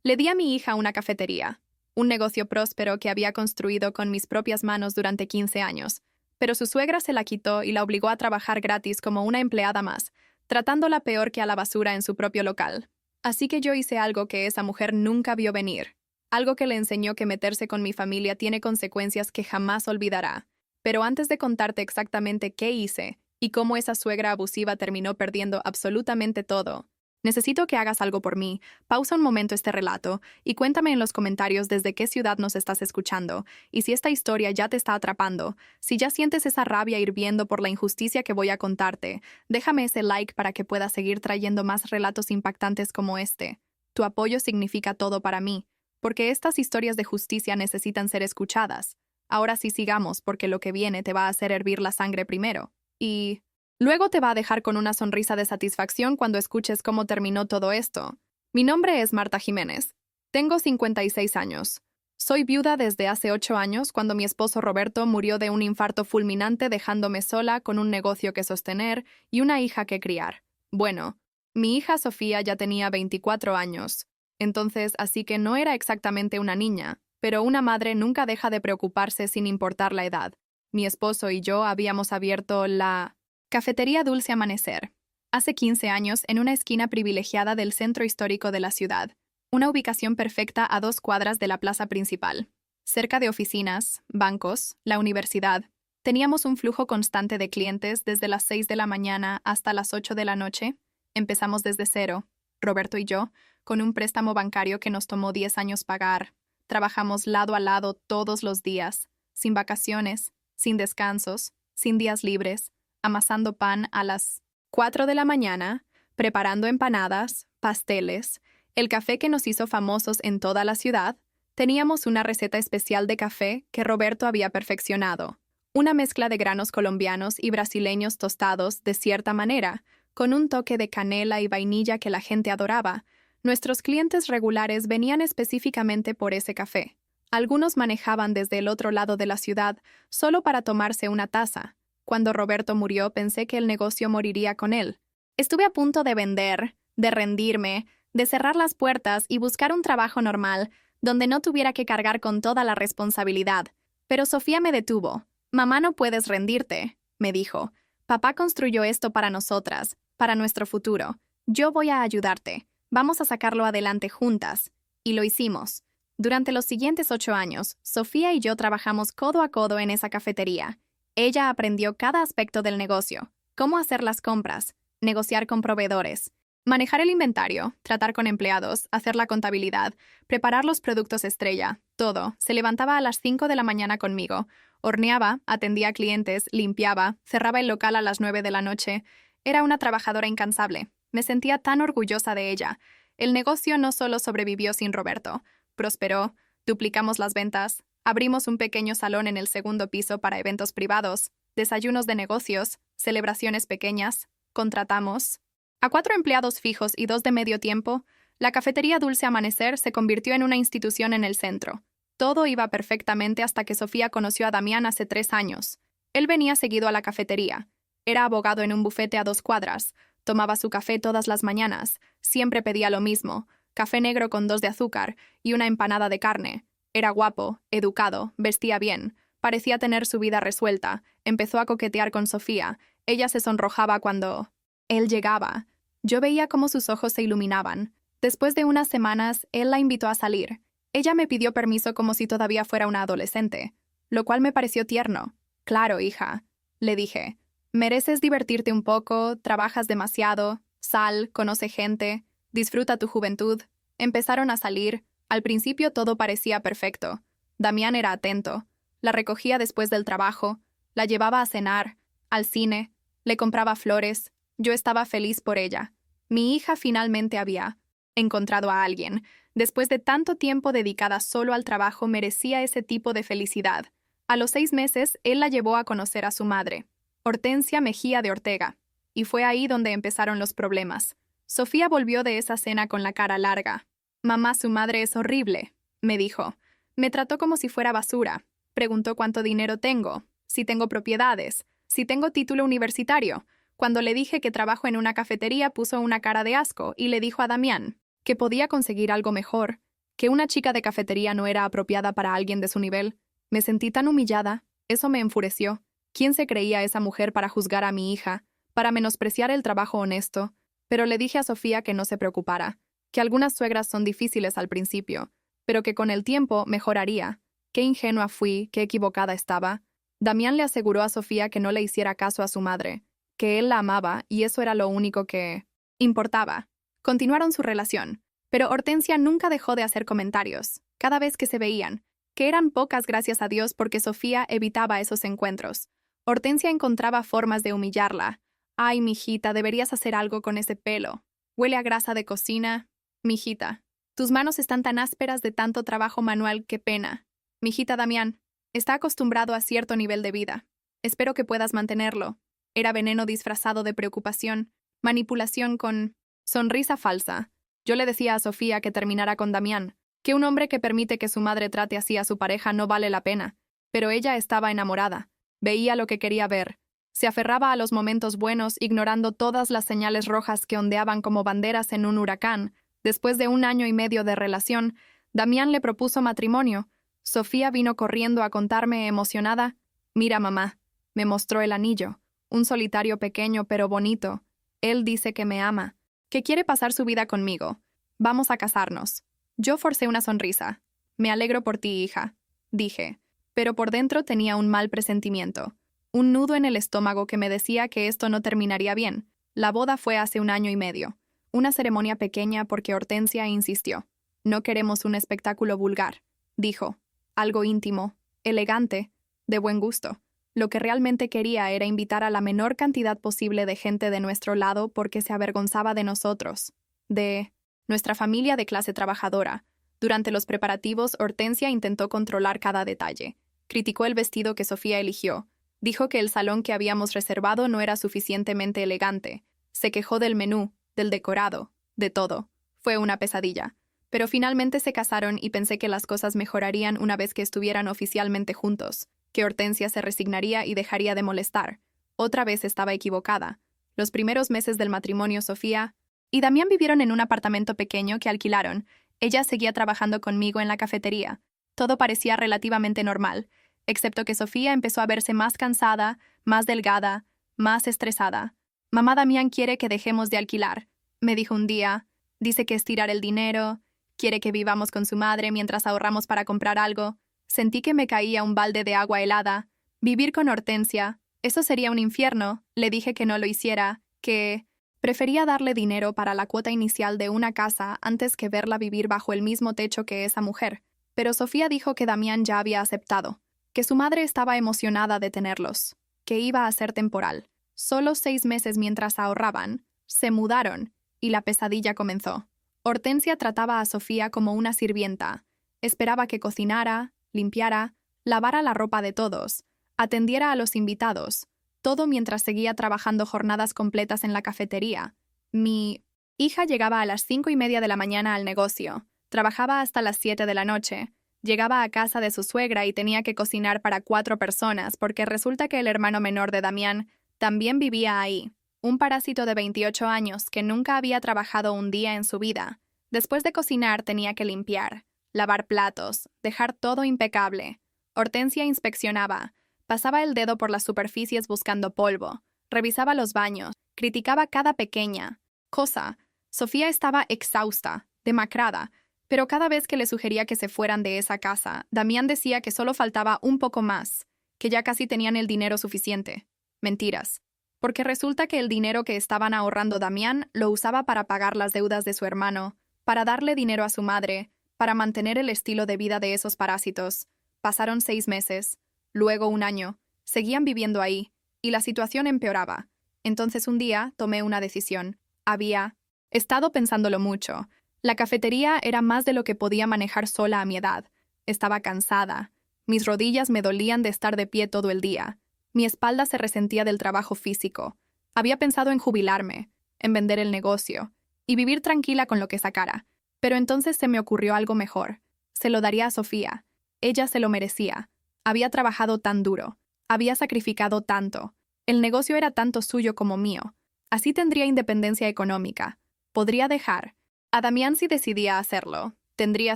Le di a mi hija una cafetería, un negocio próspero que había construido con mis propias manos durante 15 años, pero su suegra se la quitó y la obligó a trabajar gratis como una empleada más, tratándola peor que a la basura en su propio local. Así que yo hice algo que esa mujer nunca vio venir, algo que le enseñó que meterse con mi familia tiene consecuencias que jamás olvidará. Pero antes de contarte exactamente qué hice y cómo esa suegra abusiva terminó perdiendo absolutamente todo, necesito que hagas algo por mí. Pausa un momento este relato y cuéntame en los comentarios desde qué ciudad nos estás escuchando y si esta historia ya te está atrapando, si ya sientes esa rabia hirviendo por la injusticia que voy a contarte. Déjame ese like para que pueda seguir trayendo más relatos impactantes como este. Tu apoyo significa todo para mí, porque estas historias de justicia necesitan ser escuchadas. Ahora sí sigamos porque lo que viene te va a hacer hervir la sangre primero. Y luego te va a dejar con una sonrisa de satisfacción cuando escuches cómo terminó todo esto. Mi nombre es Marta Jiménez. Tengo 56 años. Soy viuda desde hace 8 años cuando mi esposo Roberto murió de un infarto fulminante dejándome sola con un negocio que sostener y una hija que criar. Bueno, mi hija Sofía ya tenía 24 años. Entonces, así que no era exactamente una niña, pero una madre nunca deja de preocuparse sin importar la edad. Mi esposo y yo habíamos abierto la Cafetería Dulce Amanecer hace 15 años en una esquina privilegiada del centro histórico de la ciudad, una ubicación perfecta a 2 cuadras de la plaza principal. Cerca de oficinas, bancos, la universidad, teníamos un flujo constante de clientes desde las 6 de la mañana hasta las 8 de la noche. Empezamos desde cero, Roberto y yo, con un préstamo bancario que nos tomó 10 años pagar. Trabajamos lado a lado todos los días, sin vacaciones, sin descansos, sin días libres, amasando pan a las 4 de la mañana, preparando empanadas, pasteles, el café que nos hizo famosos en toda la ciudad. Teníamos una receta especial de café que Roberto había perfeccionado, una mezcla de granos colombianos y brasileños tostados de cierta manera, con un toque de canela y vainilla que la gente adoraba. Nuestros clientes regulares venían específicamente por ese café. Algunos manejaban desde el otro lado de la ciudad solo para tomarse una taza. Cuando Roberto murió, pensé que el negocio moriría con él. Estuve a punto de vender, de rendirme, de cerrar las puertas y buscar un trabajo normal, donde no tuviera que cargar con toda la responsabilidad. Pero Sofía me detuvo. «Mamá, no puedes rendirte», me dijo. «Papá construyó esto para nosotras, para nuestro futuro. Yo voy a ayudarte. Vamos a sacarlo adelante juntas». Y lo hicimos. Durante los siguientes 8 años, Sofía y yo trabajamos codo a codo en esa cafetería. Ella aprendió cada aspecto del negocio, cómo hacer las compras, negociar con proveedores, manejar el inventario, tratar con empleados, hacer la contabilidad, preparar los productos estrella, todo. Se levantaba a las 5 de la mañana conmigo, horneaba, atendía a clientes, limpiaba, cerraba el local a las 9 de la noche. Era una trabajadora incansable. Me sentía tan orgullosa de ella. El negocio no solo sobrevivió sin Roberto, prosperó, duplicamos las ventas, abrimos un pequeño salón en el segundo piso para eventos privados, desayunos de negocios, celebraciones pequeñas, contratamos a 4 empleados fijos y 2 de medio tiempo. La cafetería Dulce Amanecer se convirtió en una institución en el centro. Todo iba perfectamente hasta que Sofía conoció a Damián hace 3 años. Él venía seguido a la cafetería. Era abogado en un bufete a 2 cuadras. Tomaba su café todas las mañanas. Siempre pedía lo mismo: café negro con 2 de azúcar y una empanada de carne. Era guapo, educado, vestía bien. Parecía tener su vida resuelta. Empezó a coquetear con Sofía. Ella se sonrojaba cuando él llegaba. Yo veía cómo sus ojos se iluminaban. Después de unas semanas, él la invitó a salir. Ella me pidió permiso como si todavía fuera una adolescente, lo cual me pareció tierno. «Claro, hija», le dije. «Mereces divertirte un poco, trabajas demasiado, sal, conoce gente, disfruta tu juventud». Empezaron a salir. Al principio todo parecía perfecto. Damián era atento. La recogía después del trabajo, la llevaba a cenar, al cine, le compraba flores. Yo estaba feliz por ella. Mi hija finalmente había encontrado a alguien. Después de tanto tiempo dedicada solo al trabajo, merecía ese tipo de felicidad. A los 6 meses, él la llevó a conocer a su madre, Hortensia Mejía de Ortega, y fue ahí donde empezaron los problemas. Sofía volvió de esa cena con la cara larga. «Mamá, su madre es horrible», me dijo. Me trató como si fuera basura. Preguntó cuánto dinero tengo, si tengo propiedades, si tengo título universitario. Cuando le dije que trabajo en una cafetería, puso una cara de asco y le dijo a Damián que podía conseguir algo mejor. que una chica de cafetería no era apropiada para alguien de su nivel. Me sentí tan humillada, eso me enfureció. ¿Quién se creía esa mujer para juzgar a mi hija, para menospreciar el trabajo honesto? Pero le dije a Sofía que no se preocupara, que algunas suegras son difíciles al principio, pero que con el tiempo mejoraría. Qué ingenua fui, qué equivocada estaba. Damián le aseguró a Sofía que no le hiciera caso a su madre, que él la amaba y eso era lo único que importaba. Continuaron su relación, pero Hortensia nunca dejó de hacer comentarios, cada vez que se veían, que eran pocas gracias a Dios porque Sofía evitaba esos encuentros. Hortensia encontraba formas de humillarla. «Ay, mijita, deberías hacer algo con ese pelo. Huele a grasa de cocina. Mijita, tus manos están tan ásperas de tanto trabajo manual, qué pena. Mijita Damián, está acostumbrado a cierto nivel de vida. Espero que puedas mantenerlo». Era veneno disfrazado de preocupación, manipulación con sonrisa falsa. Yo le decía a Sofía que terminara con Damián, que un hombre que permite que su madre trate así a su pareja no vale la pena. Pero ella estaba enamorada. Veía lo que quería ver. Se aferraba a los momentos buenos, ignorando todas las señales rojas que ondeaban como banderas en un huracán. Después de 1 año y medio de relación, Damián le propuso matrimonio. Sofía vino corriendo a contarme emocionada: «Mira, mamá». Me mostró el anillo. Un solitario pequeño pero bonito. Él dice que me ama, que quiere pasar su vida conmigo. Vamos a casarnos. Yo forcé una sonrisa. «Me alegro por ti, hija», dije. Pero por dentro tenía un mal presentimiento. Un nudo en el estómago que me decía que esto no terminaría bien. La boda fue hace 1 año y medio. Una ceremonia pequeña porque Hortensia insistió. «No queremos un espectáculo vulgar», dijo. «Algo íntimo, elegante, de buen gusto». Lo que realmente quería era invitar a la menor cantidad posible de gente de nuestro lado porque se avergonzaba de nosotros, de nuestra familia de clase trabajadora. Durante los preparativos, Hortensia intentó controlar cada detalle. Criticó el vestido que Sofía eligió. Dijo que el salón que habíamos reservado no era suficientemente elegante. Se quejó del menú, del decorado, de todo. Fue una pesadilla. Pero finalmente se casaron y pensé que las cosas mejorarían una vez que estuvieran oficialmente juntos, que Hortensia se resignaría y dejaría de molestar. Otra vez estaba equivocada. Los primeros meses del matrimonio, Sofía y Damián vivieron en un apartamento pequeño que alquilaron. Ella seguía trabajando conmigo en la cafetería. Todo parecía relativamente normal, excepto que Sofía empezó a verse más cansada, más delgada, más estresada. «Mamá Damián quiere que dejemos de alquilar», me dijo un día. «Dice que estirar el dinero, quiere que vivamos con su madre mientras ahorramos para comprar algo». Sentí que me caía un balde de agua helada. Vivir con Hortensia, eso sería un infierno. Le dije que no lo hiciera, que prefería darle dinero para la cuota inicial de una casa antes que verla vivir bajo el mismo techo que esa mujer. Pero Sofía dijo que Damián ya había aceptado, que su madre estaba emocionada de tenerlos, que iba a ser temporal. Solo 6 meses mientras ahorraban, se mudaron y la pesadilla comenzó. Hortensia trataba a Sofía como una sirvienta. Esperaba que cocinara, limpiara, lavara la ropa de todos, atendiera a los invitados, todo mientras seguía trabajando jornadas completas en la cafetería. Mi hija llegaba a las 5:30 de la mañana al negocio, trabajaba hasta las 7 de la noche, llegaba a casa de su suegra y tenía que cocinar para 4 personas porque resulta que el hermano menor de Damián también vivía ahí, un parásito de 28 años que nunca había trabajado un día en su vida. Después de cocinar tenía que limpiar, lavar platos, dejar todo impecable. Hortensia inspeccionaba, pasaba el dedo por las superficies buscando polvo, revisaba los baños, criticaba cada pequeña cosa. Sofía estaba exhausta, demacrada, pero cada vez que le sugería que se fueran de esa casa, Damián decía que solo faltaba un poco más, que ya casi tenían el dinero suficiente. Mentiras. Porque resulta que el dinero que estaban ahorrando Damián lo usaba para pagar las deudas de su hermano, para darle dinero a su madre, para mantener el estilo de vida de esos parásitos. Pasaron 6 meses, luego 1 año, seguían viviendo ahí, y la situación empeoraba. Entonces un día tomé una decisión. Había estado pensándolo mucho. La cafetería era más de lo que podía manejar sola a mi edad. Estaba cansada. Mis rodillas me dolían de estar de pie todo el día. Mi espalda se resentía del trabajo físico. Había pensado en jubilarme, en vender el negocio, y vivir tranquila con lo que sacara. Pero entonces se me ocurrió algo mejor. Se lo daría a Sofía. Ella se lo merecía. Había trabajado tan duro. Había sacrificado tanto. El negocio era tanto suyo como mío. Así tendría independencia económica. Podría dejar a Damián si decidía hacerlo. Tendría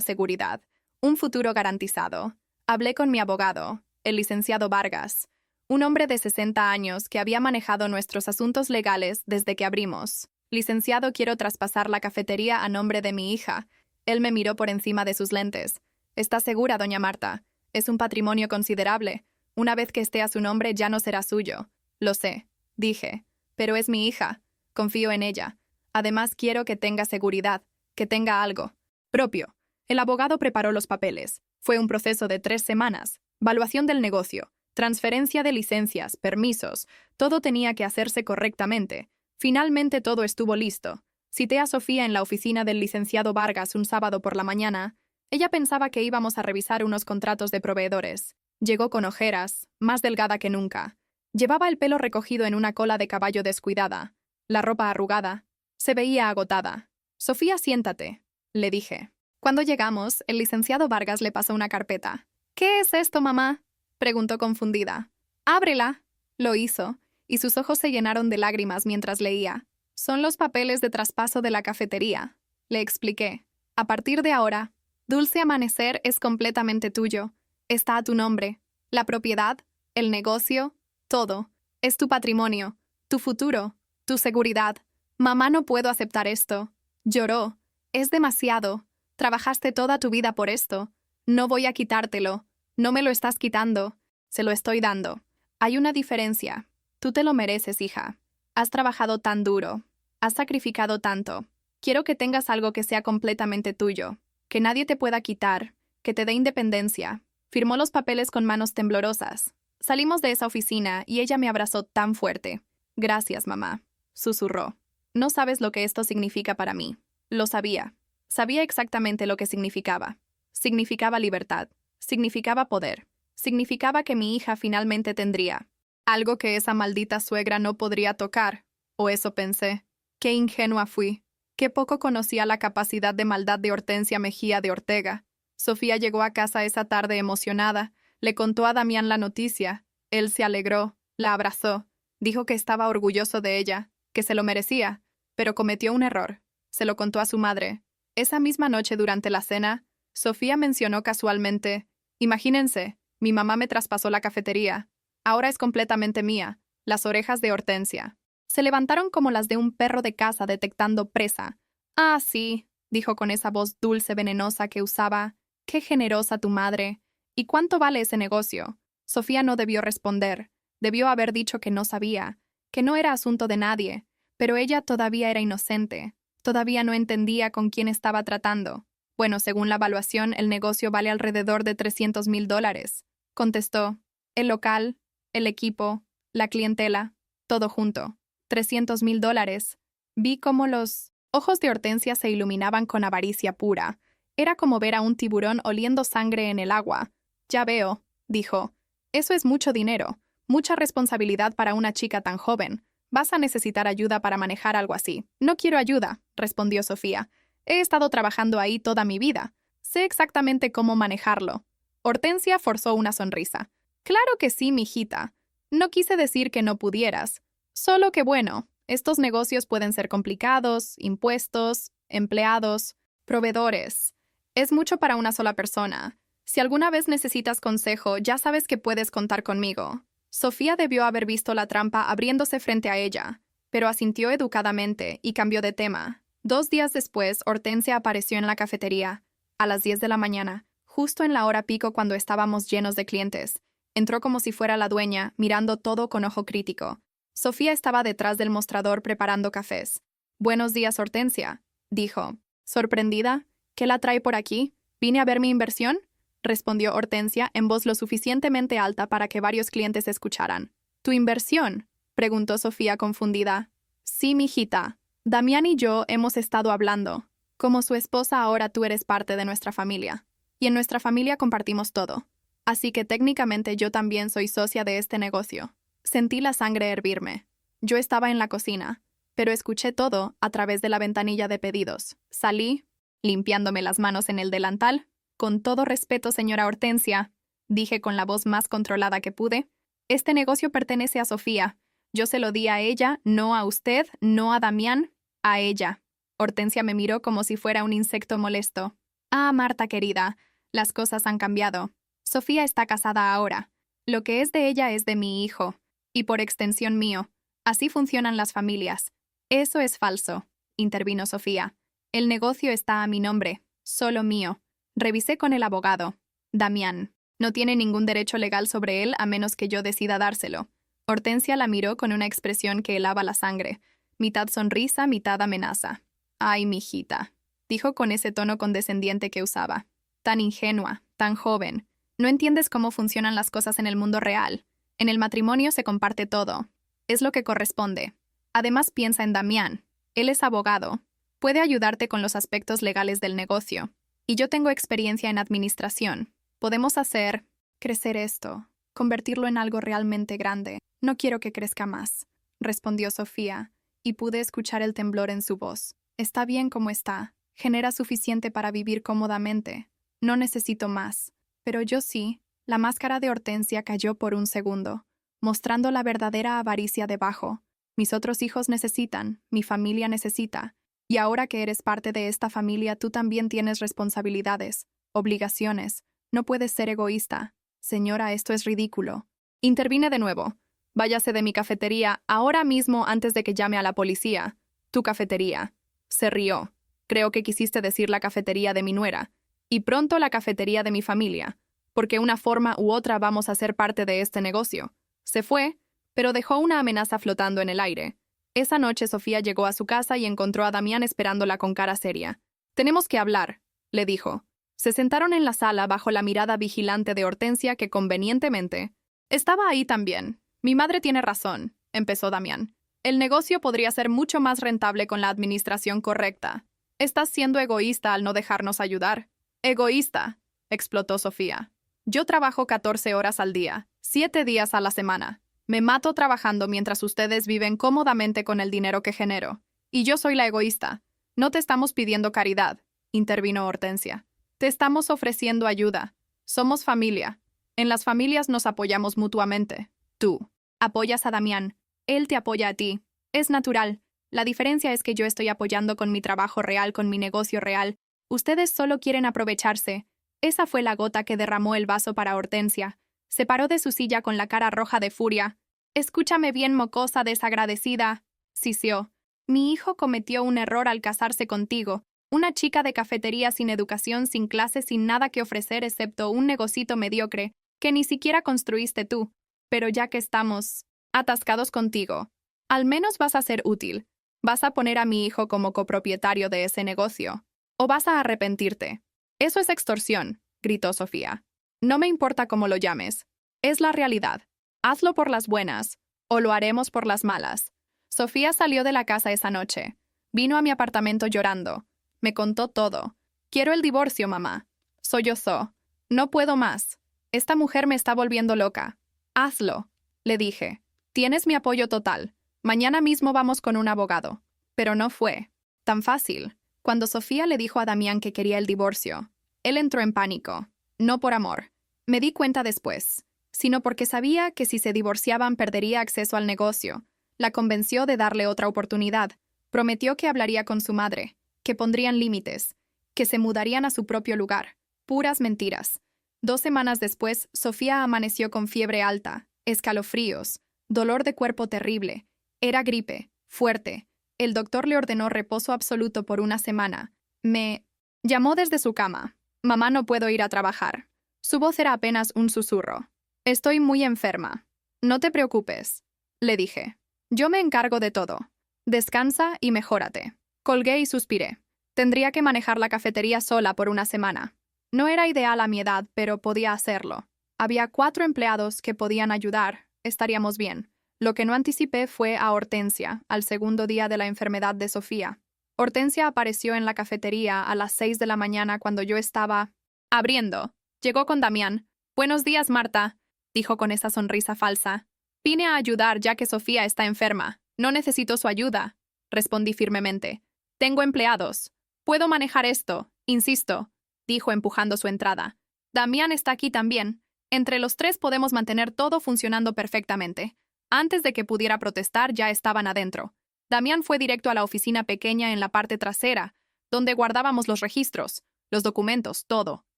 seguridad, un futuro garantizado. Hablé con mi abogado, el licenciado Vargas, un hombre de 60 años que había manejado nuestros asuntos legales desde que abrimos. Licenciado, quiero traspasar la cafetería a nombre de mi hija. Él me miró por encima de sus lentes. ¿Está segura, doña Marta? Es un patrimonio considerable. Una vez que esté a su nombre ya no será suyo. Lo sé, dije. Pero es mi hija. Confío en ella. Además, quiero que tenga seguridad, que tenga algo propio. El abogado preparó los papeles. Fue un proceso de 3 semanas. Valuación del negocio, transferencia de licencias, permisos. Todo tenía que hacerse correctamente. Finalmente todo estuvo listo. Cité a Sofía en la oficina del licenciado Vargas un sábado por la mañana. Ella pensaba que íbamos a revisar unos contratos de proveedores. Llegó con ojeras, más delgada que nunca. Llevaba el pelo recogido en una cola de caballo descuidada, la ropa arrugada. Se veía agotada. Sofía, siéntate, le dije. Cuando llegamos, el licenciado Vargas le pasó una carpeta. ¿Qué es esto, mamá?, preguntó confundida. Ábrela. Lo hizo, y sus ojos se llenaron de lágrimas mientras leía. Son los papeles de traspaso de la cafetería, le expliqué. A partir de ahora, Dulce Amanecer es completamente tuyo. Está a tu nombre. La propiedad, el negocio, todo. Es tu patrimonio, tu futuro, tu seguridad. Mamá, no puedo aceptar esto. Lloró. Es demasiado. Trabajaste toda tu vida por esto. No voy a quitártelo. No me lo estás quitando. Se lo estoy dando. Hay una diferencia. Tú te lo mereces, hija. Has trabajado tan duro. Has sacrificado tanto. Quiero que tengas algo que sea completamente tuyo. Que nadie te pueda quitar. Que te dé independencia. Firmó los papeles con manos temblorosas. Salimos de esa oficina y ella me abrazó tan fuerte. Gracias, mamá, susurró. No sabes lo que esto significa para mí. Lo sabía. Sabía exactamente lo que significaba. Significaba libertad. Significaba poder. Significaba que mi hija finalmente tendría algo que esa maldita suegra no podría tocar. O eso pensé. Qué ingenua fui. Qué poco conocía la capacidad de maldad de Hortensia Mejía de Ortega. Sofía llegó a casa esa tarde emocionada. Le contó a Damián la noticia. Él se alegró, la abrazó. Dijo que estaba orgulloso de ella, que se lo merecía, pero cometió un error. Se lo contó a su madre. Esa misma noche durante la cena, Sofía mencionó casualmente: imagínense, mi mamá me traspasó la cafetería. Ahora es completamente mía. Las orejas de Hortensia se levantaron como las de un perro de caza detectando presa. Ah, sí, dijo con esa voz dulce venenosa que usaba. Qué generosa tu madre. ¿Y cuánto vale ese negocio? Sofía no debió responder. Debió haber dicho que no sabía, que no era asunto de nadie, pero ella todavía era inocente. Todavía no entendía con quién estaba tratando. Bueno, según la evaluación, el negocio vale alrededor de $300,000, contestó. El local, el equipo, la clientela, todo junto. $300,000. Vi cómo los ojos de Hortensia se iluminaban con avaricia pura. Era como ver a un tiburón oliendo sangre en el agua. Ya veo, dijo. Eso es mucho dinero, mucha responsabilidad para una chica tan joven. Vas a necesitar ayuda para manejar algo así. No quiero ayuda, respondió Sofía. He estado trabajando ahí toda mi vida. Sé exactamente cómo manejarlo. Hortensia forzó una sonrisa. Claro que sí, mijita. No quise decir que no pudieras. Solo que bueno, estos negocios pueden ser complicados, impuestos, empleados, proveedores. Es mucho para una sola persona. Si alguna vez necesitas consejo, ya sabes que puedes contar conmigo. Sofía debió haber visto la trampa abriéndose frente a ella, pero asintió educadamente y cambió de tema. 2 días después, Hortensia apareció en la cafetería, a las 10 de la mañana, justo en la hora pico cuando estábamos llenos de clientes. Entró como si fuera la dueña, mirando todo con ojo crítico. Sofía estaba detrás del mostrador preparando cafés. «Buenos días, Hortensia», dijo. «¿Sorprendida? ¿Qué la trae por aquí? ¿Vine a ver mi inversión?», respondió Hortensia en voz lo suficientemente alta para que varios clientes escucharan. «¿Tu inversión?», preguntó Sofía confundida. «Sí, mijita. Damián y yo hemos estado hablando. Como su esposa ahora tú eres parte de nuestra familia. Y en nuestra familia compartimos todo. Así que técnicamente yo también soy socia de este negocio». Sentí la sangre hervirme. Yo estaba en la cocina, pero escuché todo a través de la ventanilla de pedidos. Salí, limpiándome las manos en el delantal. «Con todo respeto, señora Hortensia», dije con la voz más controlada que pude, «este negocio pertenece a Sofía. Yo se lo di a ella, no a usted, no a Damián, a ella». Hortensia me miró como si fuera un insecto molesto. Ah, Marta querida, las cosas han cambiado. Sofía está casada ahora. Lo que es de ella es de mi hijo, y por extensión mío. Así funcionan las familias. Eso es falso, intervino Sofía. El negocio está a mi nombre, solo mío. Revisé con el abogado. Damián. No tiene ningún derecho legal sobre él a menos que yo decida dárselo. Hortensia la miró con una expresión que helaba la sangre. Mitad sonrisa, mitad amenaza. Ay, mijita, dijo con ese tono condescendiente que usaba. Tan ingenua, tan joven. No entiendes cómo funcionan las cosas en el mundo real. En el matrimonio se comparte todo. Es lo que corresponde. Además piensa en Damián. Él es abogado. Puede ayudarte con los aspectos legales del negocio. Y yo tengo experiencia en administración. Podemos hacer crecer esto, convertirlo en algo realmente grande. No quiero que crezca más, respondió Sofía, y pude escuchar el temblor en su voz. Está bien como está. Genera suficiente para vivir cómodamente. No necesito más. Pero yo sí. La máscara de Hortensia cayó por un segundo, mostrando la verdadera avaricia debajo. Mis otros hijos necesitan, mi familia necesita. Y ahora que eres parte de esta familia, tú también tienes responsabilidades, obligaciones. No puedes ser egoísta. Señora, esto es ridículo. Intervine de nuevo. Váyase de mi cafetería ahora mismo antes de que llame a la policía. Tu cafetería. Se rió. Creo que quisiste decir la cafetería de mi nuera. Y pronto la cafetería de mi familia. Porque una forma u otra vamos a ser parte de este negocio. Se fue, pero dejó una amenaza flotando en el aire. Esa noche Sofía llegó a su casa y encontró a Damián esperándola con cara seria. Tenemos que hablar, le dijo. Se sentaron en la sala bajo la mirada vigilante de Hortensia que convenientemente estaba ahí también. Mi madre tiene razón, empezó Damián. El negocio podría ser mucho más rentable con la administración correcta. Estás siendo egoísta al no dejarnos ayudar. Egoísta, explotó Sofía. Yo trabajo 14 horas al día, 7 días a la semana. Me mato trabajando mientras ustedes viven cómodamente con el dinero que genero. Y yo soy la egoísta. No te estamos pidiendo caridad, intervino Hortensia. Te estamos ofreciendo ayuda. Somos familia. En las familias nos apoyamos mutuamente. Tú apoyas a Damián. Él te apoya a ti. Es natural. La diferencia es que yo estoy apoyando con mi trabajo real, con mi negocio real. Ustedes solo quieren aprovecharse. Esa fue la gota que derramó el vaso para Hortensia. Se paró de su silla con la cara roja de furia. Escúchame bien, mocosa desagradecida, siseó. Mi hijo cometió un error al casarse contigo. Una chica de cafetería sin educación, sin clase, sin nada que ofrecer excepto un negocito mediocre que ni siquiera construiste tú. Pero ya que estamos atascados contigo, al menos vas a ser útil. Vas a poner a mi hijo como copropietario de ese negocio. ¿O vas a arrepentirte? Eso es extorsión, gritó Sofía. No me importa cómo lo llames. Es la realidad. Hazlo por las buenas, o lo haremos por las malas. Sofía salió de la casa esa noche. Vino a mi apartamento llorando. Me contó todo. Quiero el divorcio, mamá. Sollozó. No puedo más. Esta mujer me está volviendo loca. Hazlo, le dije. Tienes mi apoyo total. Mañana mismo vamos con un abogado. Pero no fue tan fácil. Cuando Sofía le dijo a Damián que quería el divorcio, él entró en pánico. No por amor. Me di cuenta después, sino porque sabía que si se divorciaban perdería acceso al negocio. La convenció de darle otra oportunidad. Prometió que hablaría con su madre, que pondrían límites, que se mudarían a su propio lugar. Puras mentiras. 2 semanas después, Sofía amaneció con fiebre alta, escalofríos, dolor de cuerpo terrible. Era gripe, fuerte. El doctor le ordenó reposo absoluto por 1 semana. Me llamó desde su cama. Mamá, no puedo ir a trabajar. Su voz era apenas un susurro. Estoy muy enferma. No te preocupes, le dije. Yo me encargo de todo. Descansa y mejórate. Colgué y suspiré. Tendría que manejar la cafetería sola por 1 semana. No era ideal a mi edad, pero podía hacerlo. Había 4 empleados que podían ayudar. Estaríamos bien. Lo que no anticipé fue a Hortensia, al segundo día de la enfermedad de Sofía. Hortensia apareció en la cafetería a las 6 de la mañana cuando yo estaba abriendo. Llegó con Damián. Buenos días, Marta, dijo con esa sonrisa falsa. Vine a ayudar ya que Sofía está enferma. No necesito su ayuda, respondí firmemente. Tengo empleados. Puedo manejar esto, insisto, dijo empujando su entrada. Damián está aquí también. Entre los 3 podemos mantener todo funcionando perfectamente. Antes de que pudiera protestar, ya estaban adentro. Damián fue directo a la oficina pequeña en la parte trasera, donde guardábamos los registros. los documentos, todo.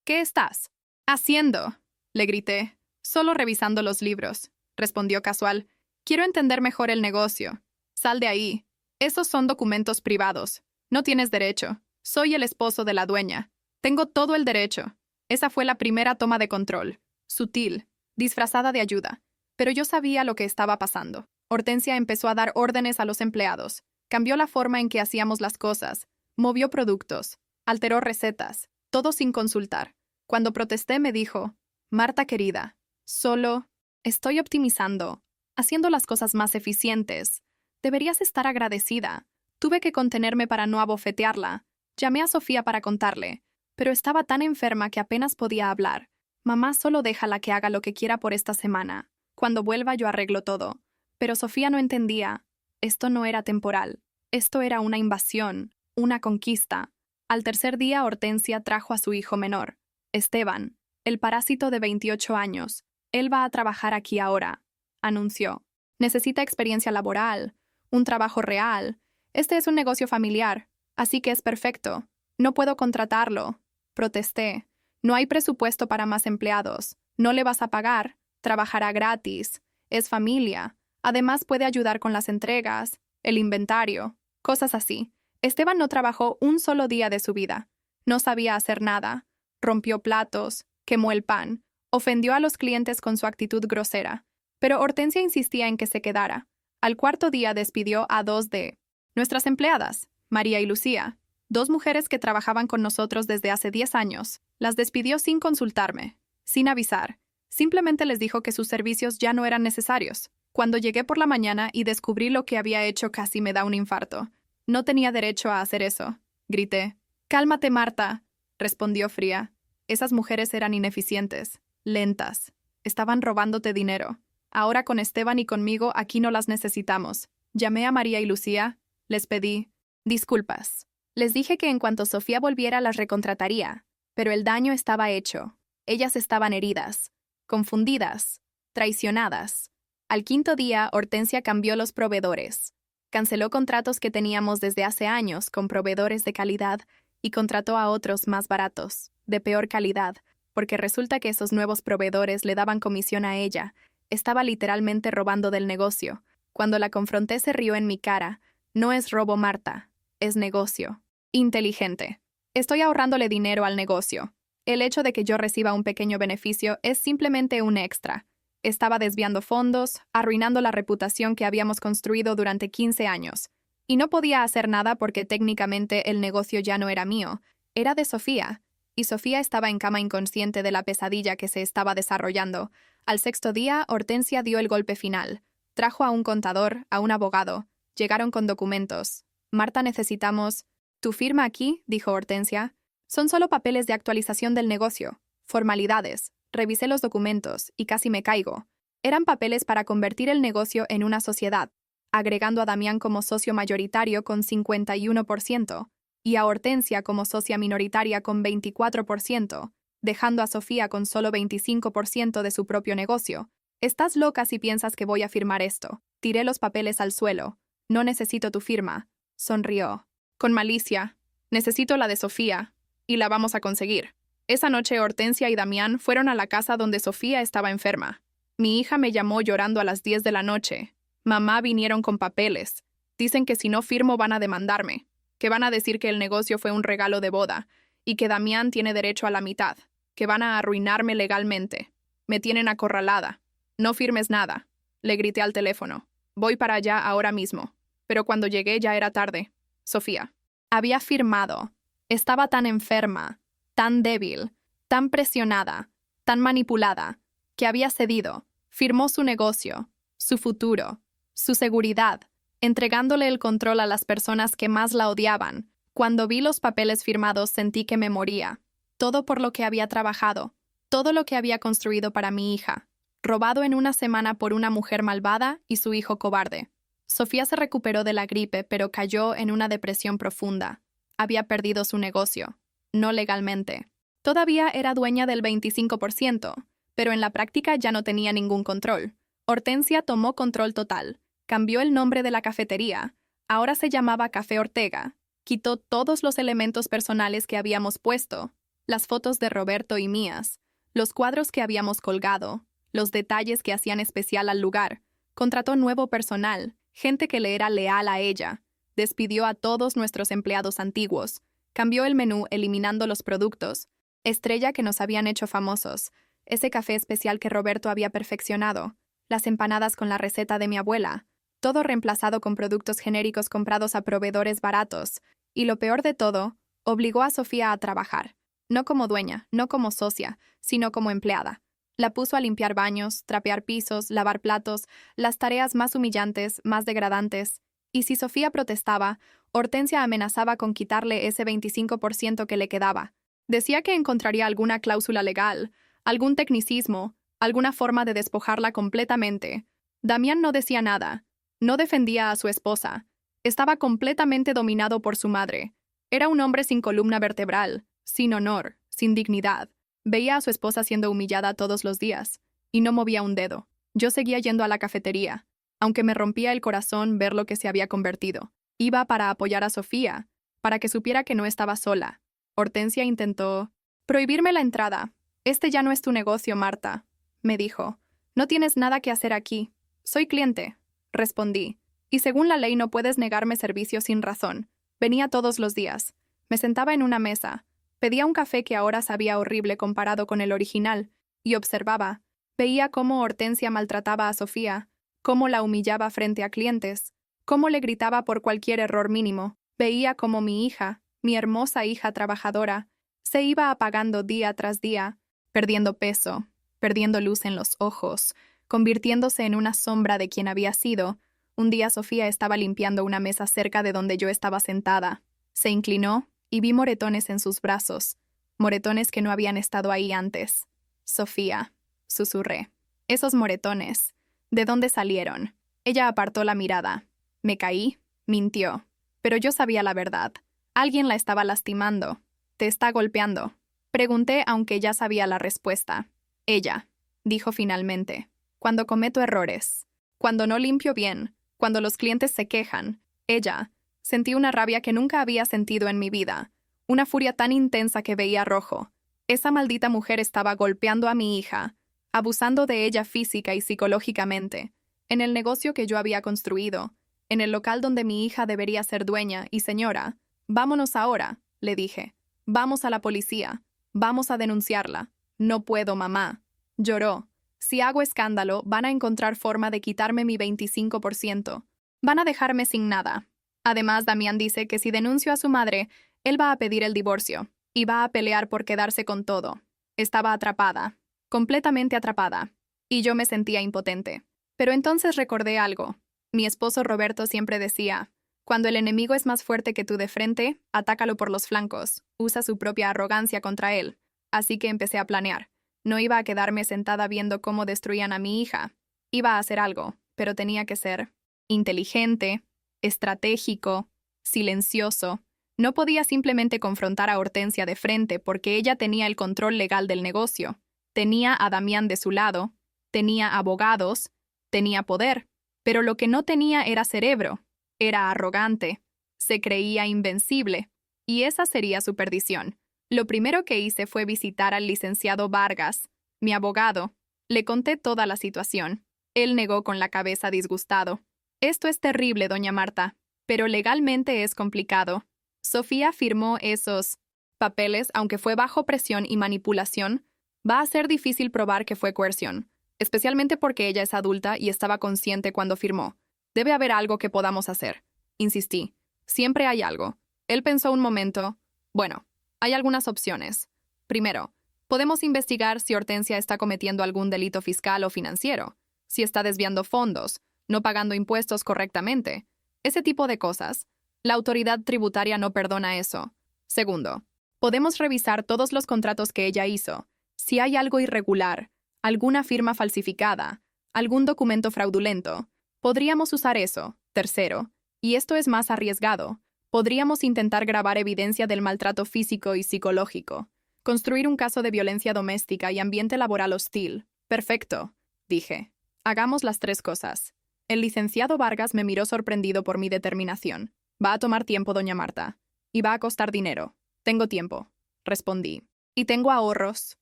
¿Qué estás haciendo? Le grité. Solo revisando los libros, respondió casual. Quiero entender mejor el negocio. Sal de ahí. Esos son documentos privados. No tienes derecho. Soy el esposo de la dueña. Tengo todo el derecho. Esa fue la primera toma de control. Sutil, disfrazada de ayuda. Pero yo sabía lo que estaba pasando. Hortensia empezó a dar órdenes a los empleados. Cambió la forma en que hacíamos las cosas. Movió productos. Alteró recetas. Todo sin consultar. Cuando protesté me dijo, Marta querida, solo estoy optimizando, haciendo las cosas más eficientes. Deberías estar agradecida. Tuve que contenerme para no abofetearla. Llamé a Sofía para contarle, pero estaba tan enferma que apenas podía hablar. Mamá, solo déjala que haga lo que quiera por esta semana. Cuando vuelva yo arreglo todo. Pero Sofía no entendía. Esto no era temporal. Esto era una invasión, una conquista. Al tercer día, Hortensia trajo a su hijo menor, Esteban, el parásito de 28 años. Él va a trabajar aquí ahora, anunció. Necesita experiencia laboral, un trabajo real. Este es un negocio familiar, así que es perfecto. No puedo contratarlo. Protesté. No hay presupuesto para más empleados. No le vas a pagar. Trabajará gratis. Es familia. Además puede ayudar con las entregas, el inventario, cosas así. Esteban no trabajó un solo día de su vida. No sabía hacer nada. Rompió platos, quemó el pan, ofendió a los clientes con su actitud grosera. Pero Hortensia insistía en que se quedara. Al cuarto día despidió a dos de nuestras empleadas, María y Lucía, dos mujeres que trabajaban con nosotros desde hace 10 años. Las despidió sin consultarme, sin avisar. Simplemente les dijo que sus servicios ya no eran necesarios. Cuando llegué por la mañana y descubrí lo que había hecho, casi me da un infarto. No tenía derecho a hacer eso, grité. Cálmate, Marta, respondió fría. Esas mujeres eran ineficientes, lentas. Estaban robándote dinero. Ahora con Esteban y conmigo aquí no las necesitamos. Llamé a María y Lucía. Les pedí disculpas. Les dije que en cuanto Sofía volviera las recontrataría. Pero el daño estaba hecho. Ellas estaban heridas, confundidas, traicionadas. Al quinto día, Hortensia cambió los proveedores. Canceló contratos que teníamos desde hace años con proveedores de calidad y contrató a otros más baratos, de peor calidad, porque resulta que esos nuevos proveedores le daban comisión a ella. Estaba literalmente robando del negocio. Cuando la confronté se rió en mi cara. No es robo, Marta. Es negocio. Inteligente. Estoy ahorrándole dinero al negocio. El hecho de que yo reciba un pequeño beneficio es simplemente un extra. Estaba desviando fondos, arruinando la reputación que habíamos construido durante 15 años. Y no podía hacer nada porque técnicamente el negocio ya no era mío, era de Sofía. Y Sofía estaba en cama inconsciente de la pesadilla que se estaba desarrollando. Al sexto día, Hortensia dio el golpe final. Trajo a un contador, a un abogado. Llegaron con documentos. Marta, necesitamos... ¿Tu firma aquí?, dijo Hortensia. Son solo papeles de actualización del negocio. Formalidades. Revisé los documentos y casi me caigo. Eran papeles para convertir el negocio en una sociedad, agregando a Damián como socio mayoritario con 51% y a Hortensia como socia minoritaria con 24%, dejando a Sofía con solo 25% de su propio negocio. Estás loca si piensas que voy a firmar esto. Tiré los papeles al suelo. No necesito tu firma. Sonrió. Con malicia. Necesito la de Sofía. Y la vamos a conseguir. Esa noche Hortensia y Damián fueron a la casa donde Sofía estaba enferma. Mi hija me llamó llorando a las 10 de la noche. Mamá, vinieron con papeles. Dicen que si no firmo van a demandarme, que van a decir que el negocio fue un regalo de boda y que Damián tiene derecho a la mitad, que van a arruinarme legalmente. Me tienen acorralada. No firmes nada. Le grité al teléfono. Voy para allá ahora mismo. Pero cuando llegué ya era tarde. Sofía. Había firmado. Estaba tan enferma, tan débil, tan presionada, tan manipulada, que había cedido. Firmó su negocio, su futuro, su seguridad, entregándole el control a las personas que más la odiaban. Cuando vi los papeles firmados sentí que me moría. Todo por lo que había trabajado, todo lo que había construido para mi hija, robado en una semana por una mujer malvada y su hijo cobarde. Sofía se recuperó de la gripe, pero cayó en una depresión profunda. Había perdido su negocio, no legalmente. Todavía era dueña del 25%, pero en la práctica ya no tenía ningún control. Hortensia tomó control total. Cambió el nombre de la cafetería. Ahora se llamaba Café Ortega. Quitó todos los elementos personales que habíamos puesto, las fotos de Roberto y mías, los cuadros que habíamos colgado, los detalles que hacían especial al lugar. Contrató nuevo personal, gente que le era leal a ella. Despidió a todos nuestros empleados antiguos. Cambió el menú eliminando los productos. Estrella que nos habían hecho famosos. Ese café especial que Roberto había perfeccionado. Las empanadas con la receta de mi abuela. Todo reemplazado con productos genéricos comprados a proveedores baratos. Y lo peor de todo, obligó a Sofía a trabajar. No como dueña, no como socia, sino como empleada. La puso a limpiar baños, trapear pisos, lavar platos, las tareas más humillantes, más degradantes. Y si Sofía protestaba, Hortensia amenazaba con quitarle ese 25% que le quedaba. Decía que encontraría alguna cláusula legal, algún tecnicismo, alguna forma de despojarla completamente. Damián no decía nada. No defendía a su esposa. Estaba completamente dominado por su madre. Era un hombre sin columna vertebral, sin honor, sin dignidad. Veía a su esposa siendo humillada todos los días, y no movía un dedo. Yo seguía yendo a la cafetería, aunque me rompía el corazón ver lo que se había convertido. Iba para apoyar a Sofía, para que supiera que no estaba sola. Hortensia intentó prohibirme la entrada. Este ya no es tu negocio, Marta, me dijo. No tienes nada que hacer aquí. Soy cliente, respondí. Y según la ley no puedes negarme servicio sin razón. Venía todos los días. Me sentaba en una mesa. Pedía un café que ahora sabía horrible comparado con el original, y observaba. Veía cómo Hortensia maltrataba a Sofía, cómo la humillaba frente a clientes, cómo le gritaba por cualquier error mínimo. Veía cómo mi hija, mi hermosa hija trabajadora, se iba apagando día tras día, perdiendo peso, perdiendo luz en los ojos, convirtiéndose en una sombra de quien había sido. Un día Sofía estaba limpiando una mesa cerca de donde yo estaba sentada. Se inclinó y vi moretones en sus brazos, moretones que no habían estado ahí antes. Sofía, susurré. Esos moretones, ¿de dónde salieron? Ella apartó la mirada. Me caí, mintió. Pero yo sabía la verdad. Alguien la estaba lastimando. Te está golpeando. Pregunté aunque ya sabía la respuesta. Ella, dijo finalmente. Cuando cometo errores, cuando no limpio bien, cuando los clientes se quejan, ella. Sentí una rabia que nunca había sentido en mi vida, una furia tan intensa que veía rojo. Esa maldita mujer estaba golpeando a mi hija, abusando de ella física y psicológicamente, en el negocio que yo había construido, en el local donde mi hija debería ser dueña y señora. Vámonos ahora, le dije. Vamos a la policía. Vamos a denunciarla. No puedo, mamá. Lloró. Si hago escándalo, van a encontrar forma de quitarme mi 25%. Van a dejarme sin nada. Además, Damián dice que si denuncio a su madre, él va a pedir el divorcio y va a pelear por quedarse con todo. Estaba atrapada, completamente atrapada, y yo me sentía impotente. Pero entonces recordé algo. Mi esposo Roberto siempre decía, cuando el enemigo es más fuerte que tú de frente, atácalo por los flancos, usa su propia arrogancia contra él. Así que empecé a planear. No iba a quedarme sentada viendo cómo destruían a mi hija. Iba a hacer algo, pero tenía que ser inteligente, estratégico, silencioso. No podía simplemente confrontar a Hortensia de frente porque ella tenía el control legal del negocio. Tenía a Damián de su lado, tenía abogados, tenía poder, pero lo que no tenía era cerebro. Era arrogante, se creía invencible, y esa sería su perdición. Lo primero que hice fue visitar al licenciado Vargas, mi abogado. Le conté toda la situación. Él negó con la cabeza disgustado. Esto es terrible, doña Marta, pero legalmente es complicado. Sofía firmó esos papeles, aunque fue bajo presión y manipulación. Va a ser difícil probar que fue coerción, especialmente porque ella es adulta y estaba consciente cuando firmó. Debe haber algo que podamos hacer. Insistí. Siempre hay algo. Él pensó un momento. Bueno, hay algunas opciones. Primero, podemos investigar si Hortensia está cometiendo algún delito fiscal o financiero, si está desviando fondos, no pagando impuestos correctamente, ese tipo de cosas. La autoridad tributaria no perdona eso. Segundo, podemos revisar todos los contratos que ella hizo. Si hay algo irregular, alguna firma falsificada, algún documento fraudulento, podríamos usar eso. Tercero, y esto es más arriesgado, podríamos intentar grabar evidencia del maltrato físico y psicológico, construir un caso de violencia doméstica y ambiente laboral hostil. Perfecto, dije. Hagamos las tres cosas. El licenciado Vargas me miró sorprendido por mi determinación. Va a tomar tiempo, doña Marta. Y va a costar dinero. Tengo tiempo, respondí. Y tengo ahorros.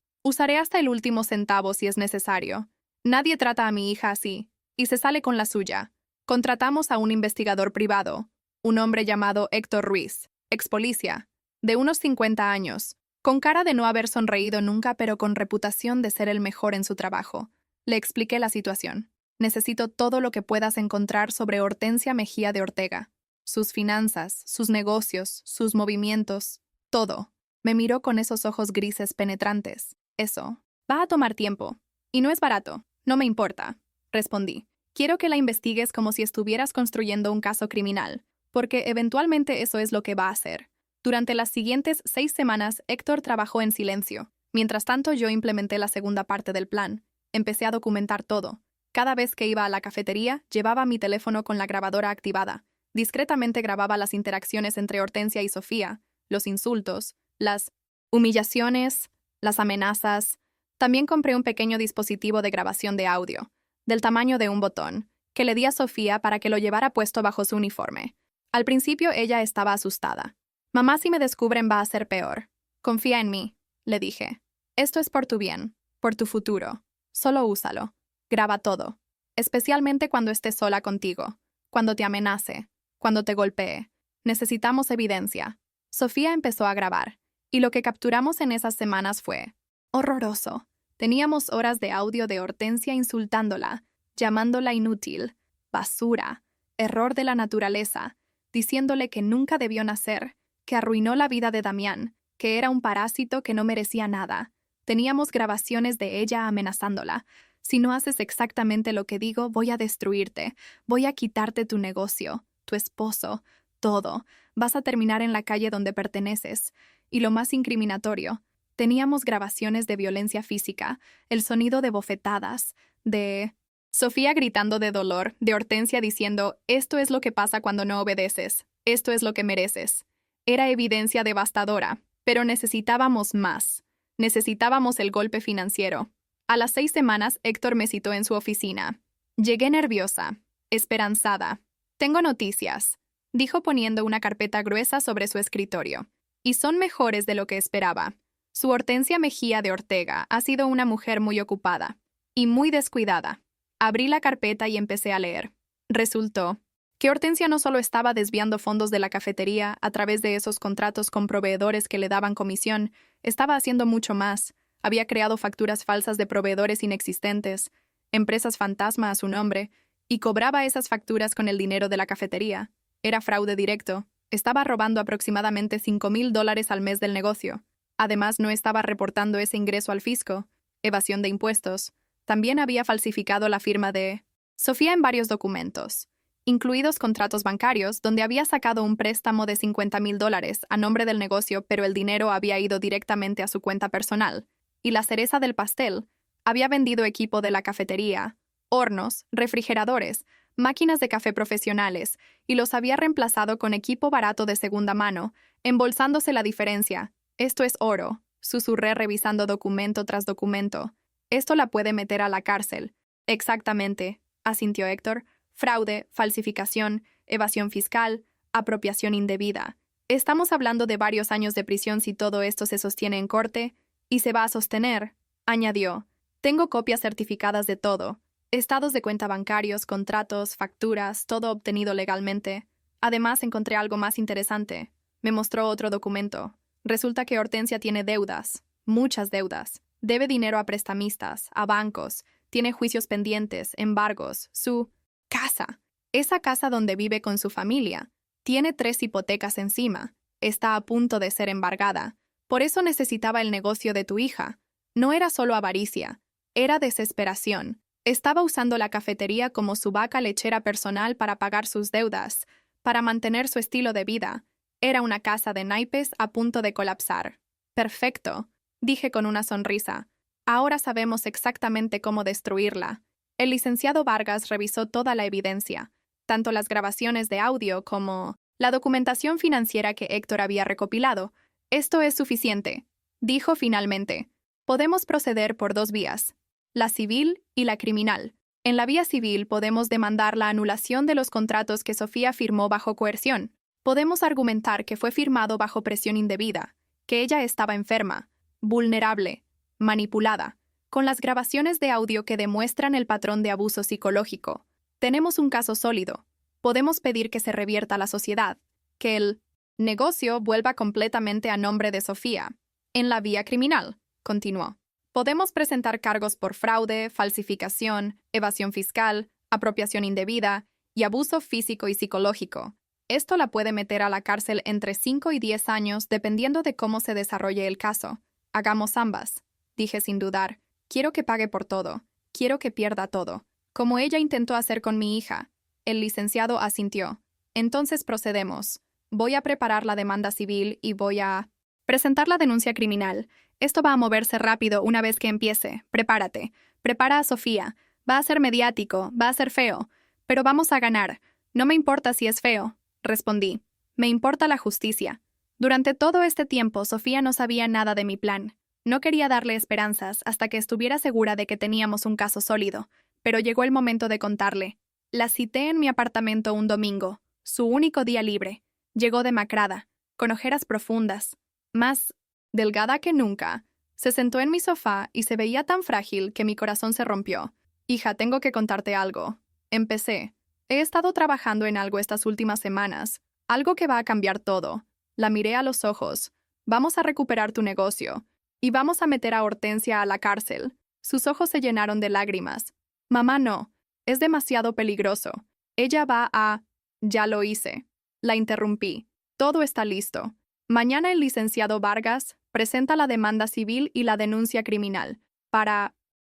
Usaré hasta el último centavo si es necesario. Nadie trata a mi hija así, y se sale con la suya. Contratamos a un investigador privado, un hombre llamado Héctor Ruiz, ex policía, de unos 50 años, con cara de no haber sonreído nunca pero con reputación de ser el mejor en su trabajo. Le expliqué la situación. Necesito todo lo que puedas encontrar sobre Hortensia Mejía de Ortega. Sus finanzas, sus negocios, sus movimientos, todo. Me miró con esos ojos grises penetrantes. Eso. Va a tomar tiempo. Y no es barato. No me importa. Respondí. Quiero que la investigues como si estuvieras construyendo un caso criminal, porque eventualmente eso es lo que va a hacer. Durante las siguientes 6 semanas, Héctor trabajó en silencio. Mientras tanto, yo implementé la segunda parte del plan. Empecé a documentar todo. Cada vez que iba a la cafetería, llevaba mi teléfono con la grabadora activada. Discretamente grababa las interacciones entre Hortensia y Sofía, los insultos, las humillaciones, las amenazas. También compré un pequeño dispositivo de grabación de audio, del tamaño de un botón, que le di a Sofía para que lo llevara puesto bajo su uniforme. Al principio ella estaba asustada. Mamá, si me descubren va a ser peor. Confía en mí, le dije. Esto es por tu bien, por tu futuro. Solo úsalo. Graba todo. Especialmente cuando estés sola contigo, cuando te amenace, cuando te golpee. Necesitamos evidencia. Sofía empezó a grabar, y lo que capturamos en esas semanas fue horroroso. Teníamos horas de audio de Hortensia insultándola, llamándola inútil, basura, error de la naturaleza, diciéndole que nunca debió nacer, que arruinó la vida de Damián, que era un parásito que no merecía nada. Teníamos grabaciones de ella amenazándola. Si no haces exactamente lo que digo, voy a destruirte, voy a quitarte tu negocio, tu esposo, todo. Vas a terminar en la calle donde perteneces. Y lo más incriminatorio, teníamos grabaciones de violencia física, el sonido de bofetadas, de Sofía gritando de dolor, de Hortensia diciendo, esto es lo que pasa cuando no obedeces, esto es lo que mereces. Era evidencia devastadora, pero necesitábamos más. Necesitábamos el golpe financiero. A las 6 semanas, Héctor me citó en su oficina. Llegué nerviosa, esperanzada. Tengo noticias, dijo poniendo una carpeta gruesa sobre su escritorio. Y son mejores de lo que esperaba. Su Hortensia Mejía de Ortega ha sido una mujer muy ocupada y muy descuidada. Abrí la carpeta y empecé a leer. Resultó que Hortensia no solo estaba desviando fondos de la cafetería a través de esos contratos con proveedores que le daban comisión, estaba haciendo mucho más. Había creado facturas falsas de proveedores inexistentes, empresas fantasma a su nombre, y cobraba esas facturas con el dinero de la cafetería. Era fraude directo. Estaba robando aproximadamente $5,000 al mes del negocio. Además, no estaba reportando ese ingreso al fisco. Evasión de impuestos. También había falsificado la firma de Sofía en varios documentos, incluidos contratos bancarios, donde había sacado un préstamo de $50,000 a nombre del negocio, pero el dinero había ido directamente a su cuenta personal. Y la cereza del pastel, había vendido equipo de la cafetería, hornos, refrigeradores, máquinas de café profesionales, y los había reemplazado con equipo barato de segunda mano, embolsándose la diferencia. Esto es oro, susurré revisando documento tras documento. Esto la puede meter a la cárcel. Exactamente, asintió Héctor. Fraude, falsificación, evasión fiscal, apropiación indebida. Estamos hablando de varios años de prisión si todo esto se sostiene en corte, y se va a sostener, añadió. Tengo copias certificadas de todo. Estados de cuenta bancarios, contratos, facturas, todo obtenido legalmente. Además, encontré algo más interesante. Me mostró otro documento. Resulta que Hortensia tiene deudas, muchas deudas. Debe dinero a prestamistas, a bancos, tiene juicios pendientes, embargos, su casa. Esa casa donde vive con su familia. Tiene 3 hipotecas encima. Está a punto de ser embargada. Por eso necesitaba el negocio de tu hija. No era solo avaricia, era desesperación. Estaba usando la cafetería como su vaca lechera personal para pagar sus deudas, para mantener su estilo de vida. Era una casa de naipes a punto de colapsar. Perfecto, dije con una sonrisa. Ahora sabemos exactamente cómo destruirla. El licenciado Vargas revisó toda la evidencia, tanto las grabaciones de audio como la documentación financiera que Héctor había recopilado. Esto es suficiente, dijo finalmente. Podemos proceder por 2 vías, la civil y la criminal. En la vía civil podemos demandar la anulación de los contratos que Sofía firmó bajo coerción. Podemos argumentar que fue firmado bajo presión indebida, que ella estaba enferma, vulnerable, manipulada, con las grabaciones de audio que demuestran el patrón de abuso psicológico. Tenemos un caso sólido. Podemos pedir que se revierta la sociedad, que el negocio vuelva completamente a nombre de Sofía. En la vía criminal, continuó. Podemos presentar cargos por fraude, falsificación, evasión fiscal, apropiación indebida y abuso físico y psicológico. Esto la puede meter a la cárcel entre 5 y 10 años dependiendo de cómo se desarrolle el caso. Hagamos ambas, dije sin dudar. Quiero que pague por todo. Quiero que pierda todo. Como ella intentó hacer con mi hija. El licenciado asintió. Entonces procedemos. Voy a preparar la demanda civil y voy a presentar la denuncia criminal. Esto va a moverse rápido una vez que empiece. Prepárate. Prepara a Sofía. Va a ser mediático, va a ser feo. Pero vamos a ganar. No me importa si es feo, respondí. Me importa la justicia. Durante todo este tiempo, Sofía no sabía nada de mi plan. No quería darle esperanzas hasta que estuviera segura de que teníamos un caso sólido, pero llegó el momento de contarle. La cité en mi apartamento un domingo, su único día libre. Llegó demacrada, con ojeras profundas, más delgada que nunca. Se sentó en mi sofá y se veía tan frágil que mi corazón se rompió. Hija, tengo que contarte algo. Empecé. He estado trabajando en algo estas últimas semanas, algo que va a cambiar todo. La miré a los ojos. Vamos a recuperar tu negocio. Y vamos a meter a Hortensia a la cárcel. Sus ojos se llenaron de lágrimas. Mamá, no. Es demasiado peligroso. Ella va a... Ya lo hice. La interrumpí. Todo está listo. Mañana el licenciado Vargas presenta la demanda civil y la denuncia criminal.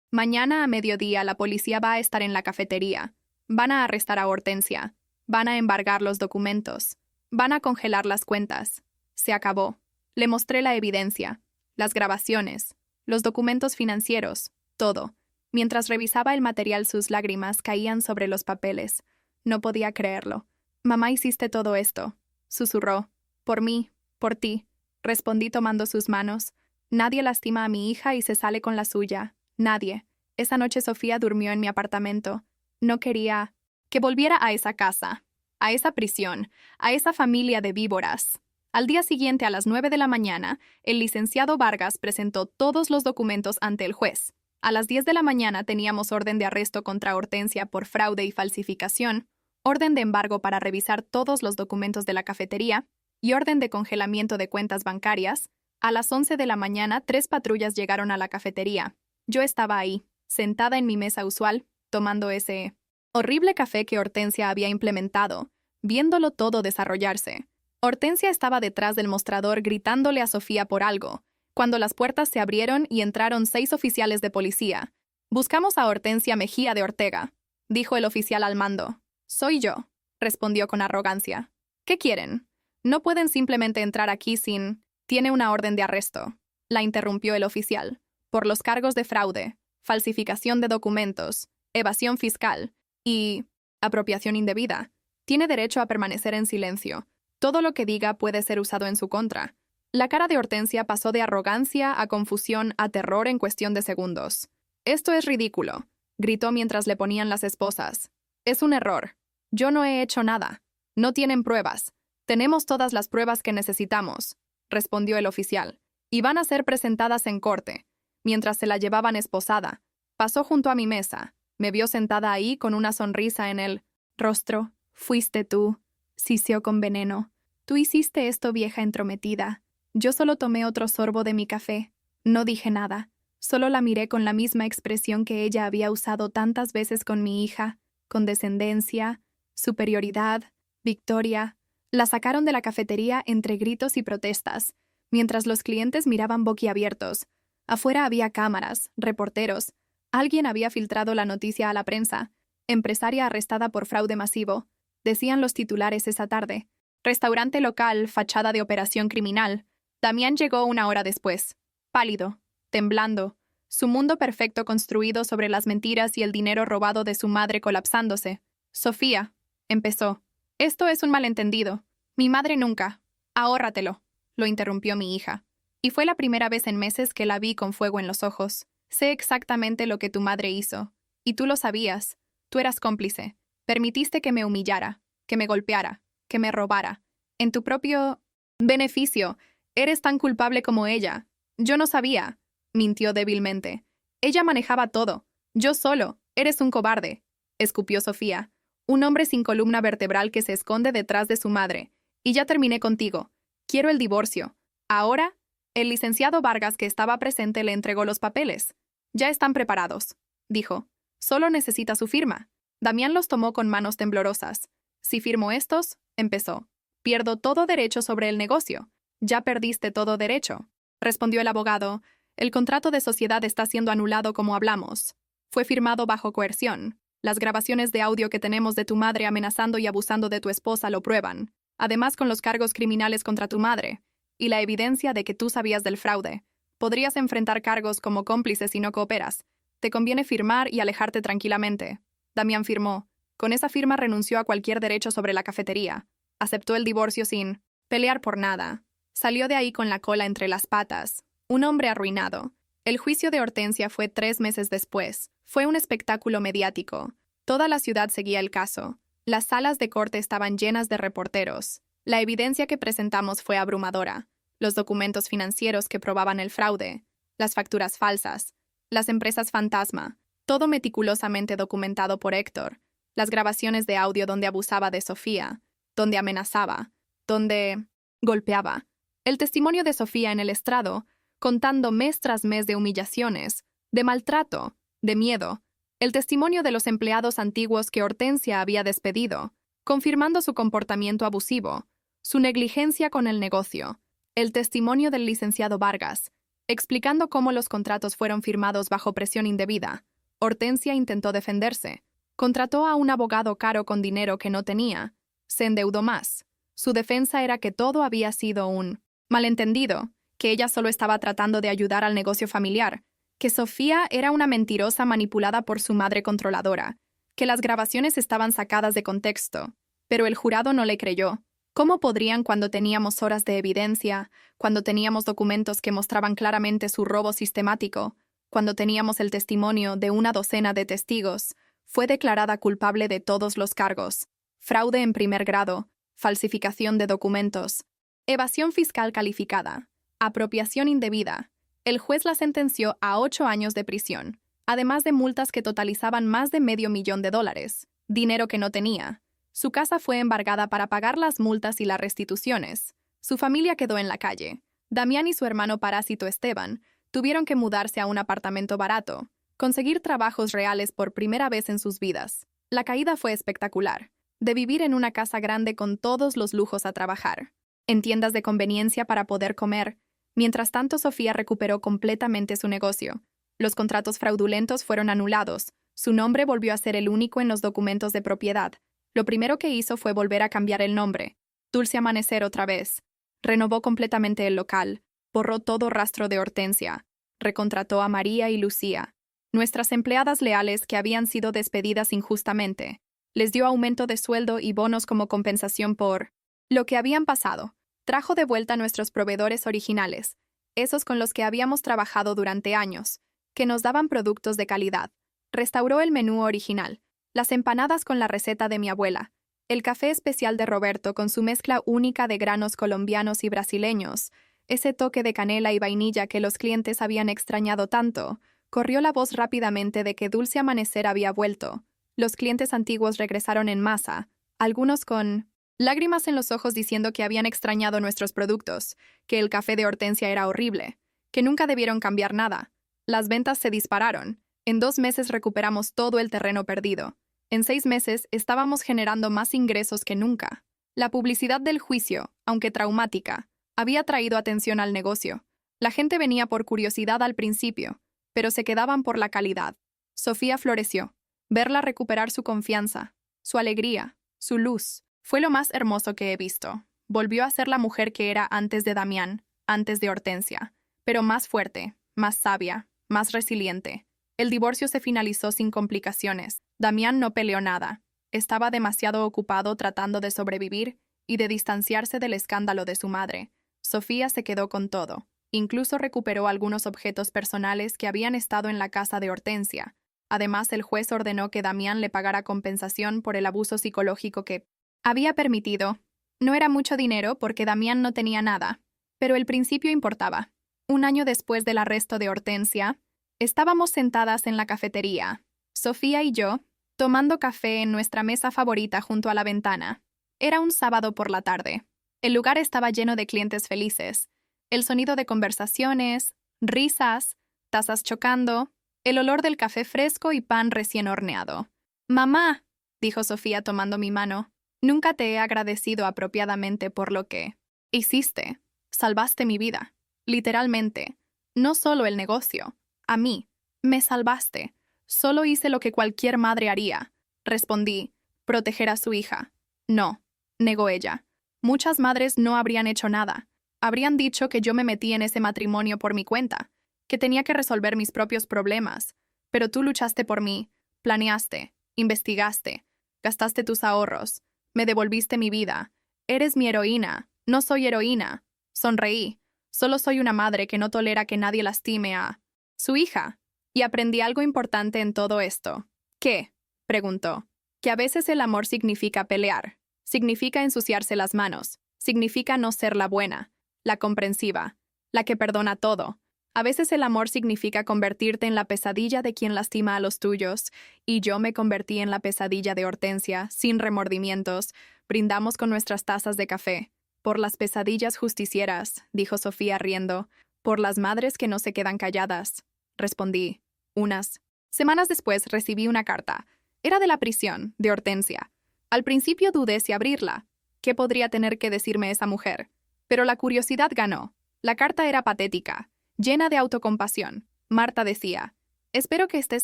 Mañana a mediodía la policía va a estar en la cafetería. Van a arrestar a Hortensia. Van a embargar los documentos. Van a congelar las cuentas. Se acabó. Le mostré la evidencia. Las grabaciones, los documentos financieros, todo. Mientras revisaba el material, sus lágrimas caían sobre los papeles. No podía creerlo. Mamá, hiciste todo esto, susurró. Por mí, por ti, respondí tomando sus manos. Nadie lastima a mi hija y se sale con la suya. Nadie. Esa noche Sofía durmió en mi apartamento. No quería que volviera a esa casa, a esa prisión, a esa familia de víboras. Al día siguiente, a las 9 de la mañana, el licenciado Vargas presentó todos los documentos ante el juez. A las 10 de la mañana teníamos orden de arresto contra Hortensia por fraude y falsificación, orden de embargo para revisar todos los documentos de la cafetería y orden de congelamiento de cuentas bancarias. A las 11 de la mañana, 3 patrullas llegaron a la cafetería. Yo estaba ahí, sentada en mi mesa usual, tomando ese horrible café que Hortensia había implementado, viéndolo todo desarrollarse. Hortensia estaba detrás del mostrador gritándole a Sofía por algo, cuando las puertas se abrieron y entraron 6 oficiales de policía. Buscamos a Hortensia Mejía de Ortega, dijo el oficial al mando. Soy yo, respondió con arrogancia. ¿Qué quieren? No pueden simplemente entrar aquí sin... Tiene una orden de arresto, la interrumpió el oficial, por los cargos de fraude, falsificación de documentos, evasión fiscal y apropiación indebida. Tiene derecho a permanecer en silencio. Todo lo que diga puede ser usado en su contra. La cara de Hortensia pasó de arrogancia a confusión a terror en cuestión de segundos. Esto es ridículo, gritó mientras le ponían las esposas. Es un error. Yo no he hecho nada. No tienen pruebas. Tenemos todas las pruebas que necesitamos, respondió el oficial, y van a ser presentadas en corte. Mientras se la llevaban esposada, pasó junto a mi mesa. Me vio sentada ahí con una sonrisa en el rostro. Fuiste tú. Sisió con veneno. Tú hiciste esto, vieja entrometida. Yo solo tomé otro sorbo de mi café. No dije nada. Solo la miré con la misma expresión que ella había usado tantas veces con mi hija. Condescendencia, superioridad, victoria. La sacaron de la cafetería entre gritos y protestas, mientras los clientes miraban boquiabiertos. Afuera había cámaras, reporteros. Alguien había filtrado la noticia a la prensa. Empresaria arrestada por fraude masivo. Decían los titulares esa tarde. Restaurante local, fachada de operación criminal. Damián llegó una hora después. Pálido, temblando. Su mundo perfecto construido sobre las mentiras y el dinero robado de su madre colapsándose. Sofía, empezó. Esto es un malentendido. Mi madre nunca. Ahórratelo, lo interrumpió mi hija. Y fue la primera vez en meses que la vi con fuego en los ojos. Sé exactamente lo que tu madre hizo. Y tú lo sabías. Tú eras cómplice. Permitiste que me humillara, que me golpeara, que me robara. En tu propio beneficio. Eres tan culpable como ella. Yo no sabía, mintió débilmente. Ella manejaba todo. Yo solo. Eres un cobarde, escupió Sofía. Un hombre sin columna vertebral que se esconde detrás de su madre. Y ya terminé contigo. Quiero el divorcio. Ahora, el licenciado Vargas, que estaba presente, le entregó los papeles. Ya están preparados, dijo. Solo necesita su firma. Damián los tomó con manos temblorosas. Si firmo estos, empezó. Pierdo todo derecho sobre el negocio. Ya perdiste todo derecho, respondió el abogado. El contrato de sociedad está siendo anulado como hablamos. Fue firmado bajo coerción. Las grabaciones de audio que tenemos de tu madre amenazando y abusando de tu esposa lo prueban, además con los cargos criminales contra tu madre, y la evidencia de que tú sabías del fraude. Podrías enfrentar cargos como cómplice si no cooperas. Te conviene firmar y alejarte tranquilamente. Damián firmó. Con esa firma renunció a cualquier derecho sobre la cafetería. Aceptó el divorcio sin pelear por nada. Salió de ahí con la cola entre las patas. Un hombre arruinado. El juicio de Hortensia fue 3 meses después. Fue un espectáculo mediático. Toda la ciudad seguía el caso. Las salas de corte estaban llenas de reporteros. La evidencia que presentamos fue abrumadora. Los documentos financieros que probaban el fraude, las facturas falsas, las empresas fantasma, todo meticulosamente documentado por Héctor, las grabaciones de audio donde abusaba de Sofía, donde amenazaba, donde golpeaba. El testimonio de Sofía en el estrado, contando mes tras mes de humillaciones, de maltrato, de miedo. El testimonio de los empleados antiguos que Hortensia había despedido, confirmando su comportamiento abusivo, su negligencia con el negocio. El testimonio del licenciado Vargas, explicando cómo los contratos fueron firmados bajo presión indebida. Hortensia intentó defenderse. Contrató a un abogado caro con dinero que no tenía. Se endeudó más. Su defensa era que todo había sido un malentendido, que ella solo estaba tratando de ayudar al negocio familiar, que Sofía era una mentirosa manipulada por su madre controladora, que las grabaciones estaban sacadas de contexto. Pero el jurado no le creyó. ¿Cómo podrían cuando teníamos horas de evidencia, cuando teníamos documentos que mostraban claramente su robo sistemático, cuando teníamos el testimonio de una docena de testigos? Fue declarada culpable de todos los cargos: fraude en primer grado, falsificación de documentos, evasión fiscal calificada, apropiación indebida. El juez la sentenció a 8 años de prisión, además de multas que totalizaban más de $500,000, dinero que no tenía. Su casa fue embargada para pagar las multas y las restituciones. Su familia quedó en la calle. Damián y su hermano parásito Esteban tuvieron que mudarse a un apartamento barato, conseguir trabajos reales por primera vez en sus vidas. La caída fue espectacular. De vivir en una casa grande con todos los lujos a trabajar, en tiendas de conveniencia para poder comer. Mientras tanto, Sofía recuperó completamente su negocio. Los contratos fraudulentos fueron anulados. Su nombre volvió a ser el único en los documentos de propiedad. Lo primero que hizo fue volver a cambiar el nombre. Dulce Amanecer otra vez. Renovó completamente el local. Borró todo rastro de Hortensia. Recontrató a María y Lucía, nuestras empleadas leales que habían sido despedidas injustamente. Les dio aumento de sueldo y bonos como compensación por lo que habían pasado. Trajo de vuelta a nuestros proveedores originales, esos con los que habíamos trabajado durante años, que nos daban productos de calidad. Restauró el menú original, las empanadas con la receta de mi abuela, el café especial de Roberto con su mezcla única de granos colombianos y brasileños, ese toque de canela y vainilla que los clientes habían extrañado tanto. Corrió la voz rápidamente de que Dulce Amanecer había vuelto. Los clientes antiguos regresaron en masa, algunos con lágrimas en los ojos diciendo que habían extrañado nuestros productos, que el café de Hortensia era horrible, que nunca debieron cambiar nada. Las ventas se dispararon. En 2 meses recuperamos todo el terreno perdido. En 6 meses estábamos generando más ingresos que nunca. La publicidad del juicio, aunque traumática, había traído atención al negocio. La gente venía por curiosidad al principio, pero se quedaban por la calidad. Sofía floreció. Verla recuperar su confianza, su alegría, su luz, fue lo más hermoso que he visto. Volvió a ser la mujer que era antes de Damián, antes de Hortensia, pero más fuerte, más sabia, más resiliente. El divorcio se finalizó sin complicaciones. Damián no peleó nada. Estaba demasiado ocupado tratando de sobrevivir y de distanciarse del escándalo de su madre. Sofía se quedó con todo. Incluso recuperó algunos objetos personales que habían estado en la casa de Hortensia. Además, el juez ordenó que Damián le pagara compensación por el abuso psicológico que había permitido. No era mucho dinero porque Damián no tenía nada, pero el principio importaba. Un año después del arresto de Hortensia, estábamos sentadas en la cafetería, Sofía y yo, tomando café en nuestra mesa favorita junto a la ventana. Era un sábado por la tarde. El lugar estaba lleno de clientes felices. El sonido de conversaciones, risas, tazas chocando, el olor del café fresco y pan recién horneado. «Mamá», dijo Sofía tomando mi mano, «nunca te he agradecido apropiadamente por lo que hiciste. Salvaste mi vida. Literalmente. No solo el negocio. A mí. Me salvaste. Solo hice lo que cualquier madre haría». Respondí, «proteger a su hija». «No», negó ella. «Muchas madres no habrían hecho nada. Habrían dicho que yo me metí en ese matrimonio por mi cuenta, que tenía que resolver mis propios problemas. Pero tú luchaste por mí, planeaste, investigaste, gastaste tus ahorros, me devolviste mi vida. Eres mi heroína. No soy heroína». Sonreí. Solo soy una madre que no tolera que nadie lastime a su hija. Y aprendí algo importante en todo esto. ¿Qué?, preguntó. Que a veces el amor significa pelear, significa ensuciarse las manos, significa no ser la buena, la comprensiva, la que perdona todo. A veces el amor significa convertirte en la pesadilla de quien lastima a los tuyos, y yo me convertí en la pesadilla de Hortensia, sin remordimientos. Brindamos con nuestras tazas de café. «Por las pesadillas justicieras», dijo Sofía riendo. «Por las madres que no se quedan calladas», respondí. «Unas». Semanas después recibí una carta. Era de la prisión, de Hortensia. Al principio dudé si abrirla. ¿Qué podría tener que decirme esa mujer? Pero la curiosidad ganó. La carta era patética, llena de autocompasión. Marta decía: «Espero que estés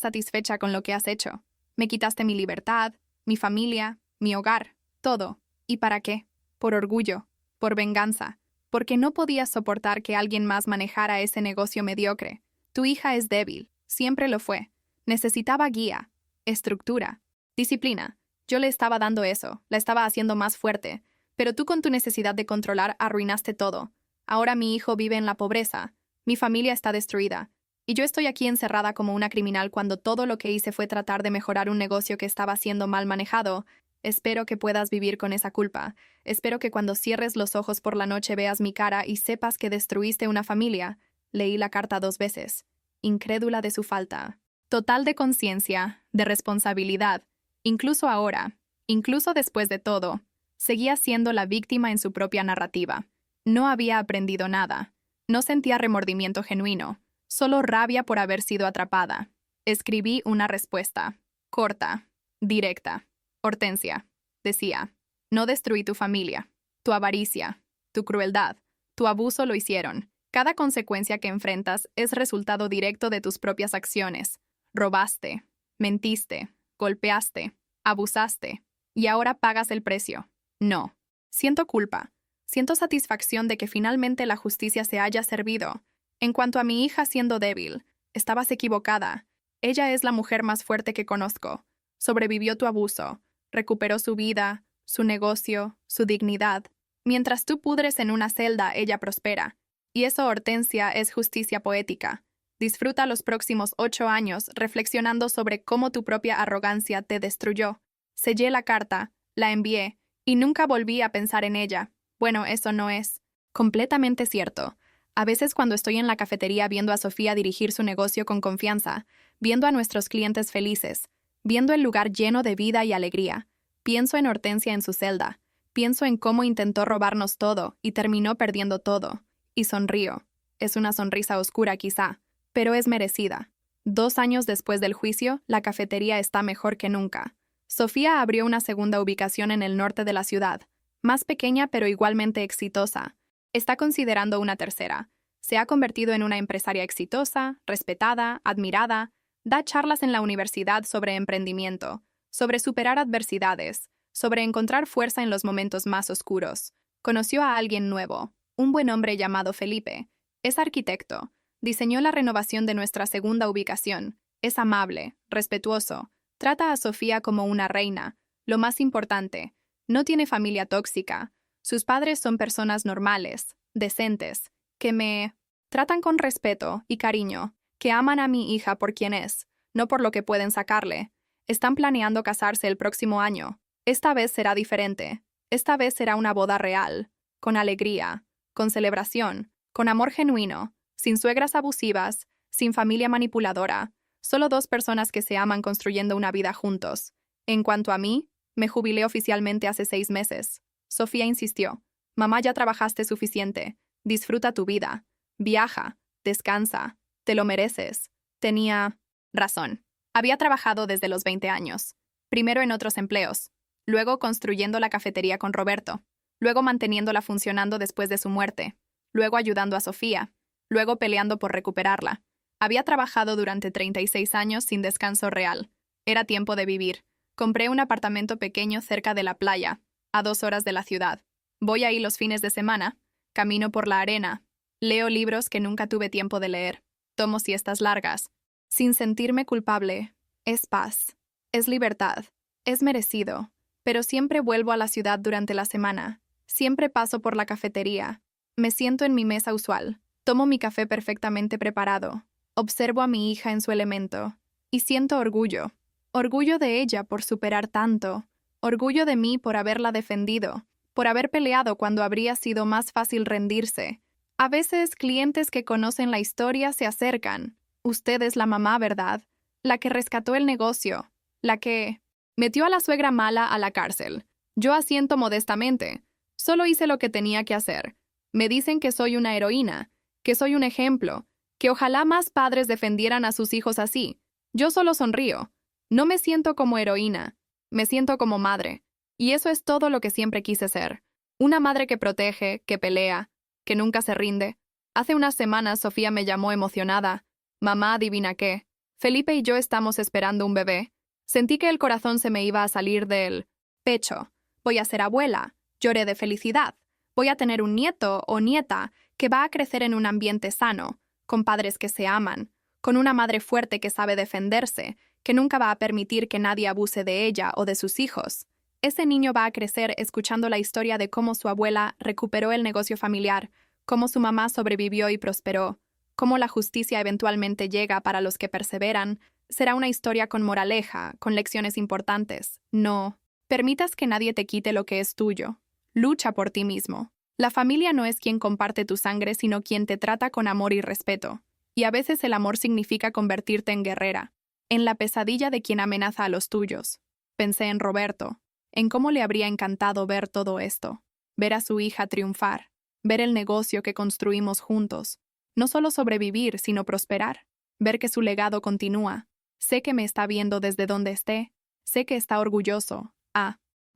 satisfecha con lo que has hecho. Me quitaste mi libertad, mi familia, mi hogar, todo. ¿Y para qué? Por orgullo, por venganza, porque no podías soportar que alguien más manejara ese negocio mediocre. Tu hija es débil, siempre lo fue. Necesitaba guía, estructura, disciplina. Yo le estaba dando eso, la estaba haciendo más fuerte, pero tú con tu necesidad de controlar arruinaste todo. Ahora mi hijo vive en la pobreza, mi familia está destruida, y yo estoy aquí encerrada como una criminal cuando todo lo que hice fue tratar de mejorar un negocio que estaba siendo mal manejado. Espero que puedas vivir con esa culpa. Espero que cuando cierres los ojos por la noche veas mi cara y sepas que destruiste una familia». Leí la carta 2 veces, incrédula de su falta total de conciencia, de responsabilidad. Incluso ahora, incluso después de todo, seguía siendo la víctima en su propia narrativa. No había aprendido nada. No sentía remordimiento genuino, solo rabia por haber sido atrapada. Escribí una respuesta, corta, directa. «Hortensia», decía, «no destruí tu familia. Tu avaricia, tu crueldad, tu abuso lo hicieron. Cada consecuencia que enfrentas es resultado directo de tus propias acciones. Robaste, mentiste, golpeaste, abusaste, y ahora pagas el precio. No. Siento culpa. Siento satisfacción de que finalmente la justicia se haya servido. En cuanto a mi hija siendo débil, estabas equivocada. Ella es la mujer más fuerte que conozco. Sobrevivió tu abuso. Recuperó su vida, su negocio, su dignidad. Mientras tú pudres en una celda, ella prospera. Y eso, Hortensia, es justicia poética. Disfruta los próximos 8 años reflexionando sobre cómo tu propia arrogancia te destruyó». Sellé la carta, la envié, y nunca volví a pensar en ella. Bueno, eso no es completamente cierto. A veces cuando estoy en la cafetería viendo a Sofía dirigir su negocio con confianza, viendo a nuestros clientes felices, viendo el lugar lleno de vida y alegría, pienso en Hortensia en su celda, pienso en cómo intentó robarnos todo y terminó perdiendo todo, y sonrío. Es una sonrisa oscura quizá, pero es merecida. 2 años después del juicio, la cafetería está mejor que nunca. Sofía abrió una segunda ubicación en el norte de la ciudad, más pequeña pero igualmente exitosa. Está considerando una tercera. Se ha convertido en una empresaria exitosa, respetada, admirada. Da charlas en la universidad sobre emprendimiento, sobre superar adversidades, sobre encontrar fuerza en los momentos más oscuros. Conoció a alguien nuevo, un buen hombre llamado Felipe. Es arquitecto. Diseñó la renovación de nuestra segunda ubicación. Es amable, respetuoso. Trata a Sofía como una reina. Lo más importante, no tiene familia tóxica. Sus padres son personas normales, decentes, que me tratan con respeto y cariño, que aman a mi hija por quien es, no por lo que pueden sacarle. Están planeando casarse el próximo año. Esta vez será diferente. Esta vez será una boda real, con alegría, con celebración, con amor genuino, sin suegras abusivas, sin familia manipuladora, solo dos personas que se aman construyendo una vida juntos. En cuanto a mí, me jubilé oficialmente hace 6 meses. Sofía insistió. Mamá, ya trabajaste suficiente. Disfruta tu vida. Viaja. Descansa. Te lo mereces. Tenía razón. Había trabajado desde los 20 años. Primero en otros empleos. Luego construyendo la cafetería con Roberto. Luego manteniéndola funcionando después de su muerte. Luego ayudando a Sofía. Luego peleando por recuperarla. Había trabajado durante 36 años sin descanso real. Era tiempo de vivir. Compré un apartamento pequeño cerca de la playa, a 2 horas de la ciudad. Voy ahí los fines de semana. Camino por la arena. Leo libros que nunca tuve tiempo de leer. Tomo siestas largas. Sin sentirme culpable. Es paz. Es libertad. Es merecido. Pero siempre vuelvo a la ciudad durante la semana. Siempre paso por la cafetería. Me siento en mi mesa usual. Tomo mi café perfectamente preparado. Observo a mi hija en su elemento. Y siento orgullo. Orgullo de ella por superar tanto. Orgullo de mí por haberla defendido. Por haber peleado cuando habría sido más fácil rendirse. A veces clientes que conocen la historia se acercan. Usted es la mamá, ¿verdad? La que rescató el negocio. La que metió a la suegra mala a la cárcel. Yo asiento modestamente. Solo hice lo que tenía que hacer. Me dicen que soy una heroína, que soy un ejemplo, que ojalá más padres defendieran a sus hijos así. Yo solo sonrío. No me siento como heroína. Me siento como madre. Y eso es todo lo que siempre quise ser. Una madre que protege, que pelea, que nunca se rinde. Hace unas semanas Sofía me llamó emocionada. Mamá, adivina qué. Felipe y yo estamos esperando un bebé. Sentí que el corazón se me iba a salir del pecho. Voy a ser abuela. Lloré de felicidad. Voy a tener un nieto o nieta que va a crecer en un ambiente sano, con padres que se aman, con una madre fuerte que sabe defenderse, que nunca va a permitir que nadie abuse de ella o de sus hijos. Ese niño va a crecer escuchando la historia de cómo su abuela recuperó el negocio familiar, cómo su mamá sobrevivió y prosperó, cómo la justicia eventualmente llega para los que perseveran. Será una historia con moraleja, con lecciones importantes. No permitas que nadie te quite lo que es tuyo. Lucha por ti mismo. La familia no es quien comparte tu sangre, sino quien te trata con amor y respeto. Y a veces el amor significa convertirte en guerrera, en la pesadilla de quien amenaza a los tuyos. Pensé en Roberto, en cómo le habría encantado ver todo esto, ver a su hija triunfar, ver el negocio que construimos juntos, no solo sobrevivir, sino prosperar, ver que su legado continúa. Sé que me está viendo desde donde esté, sé que está orgulloso.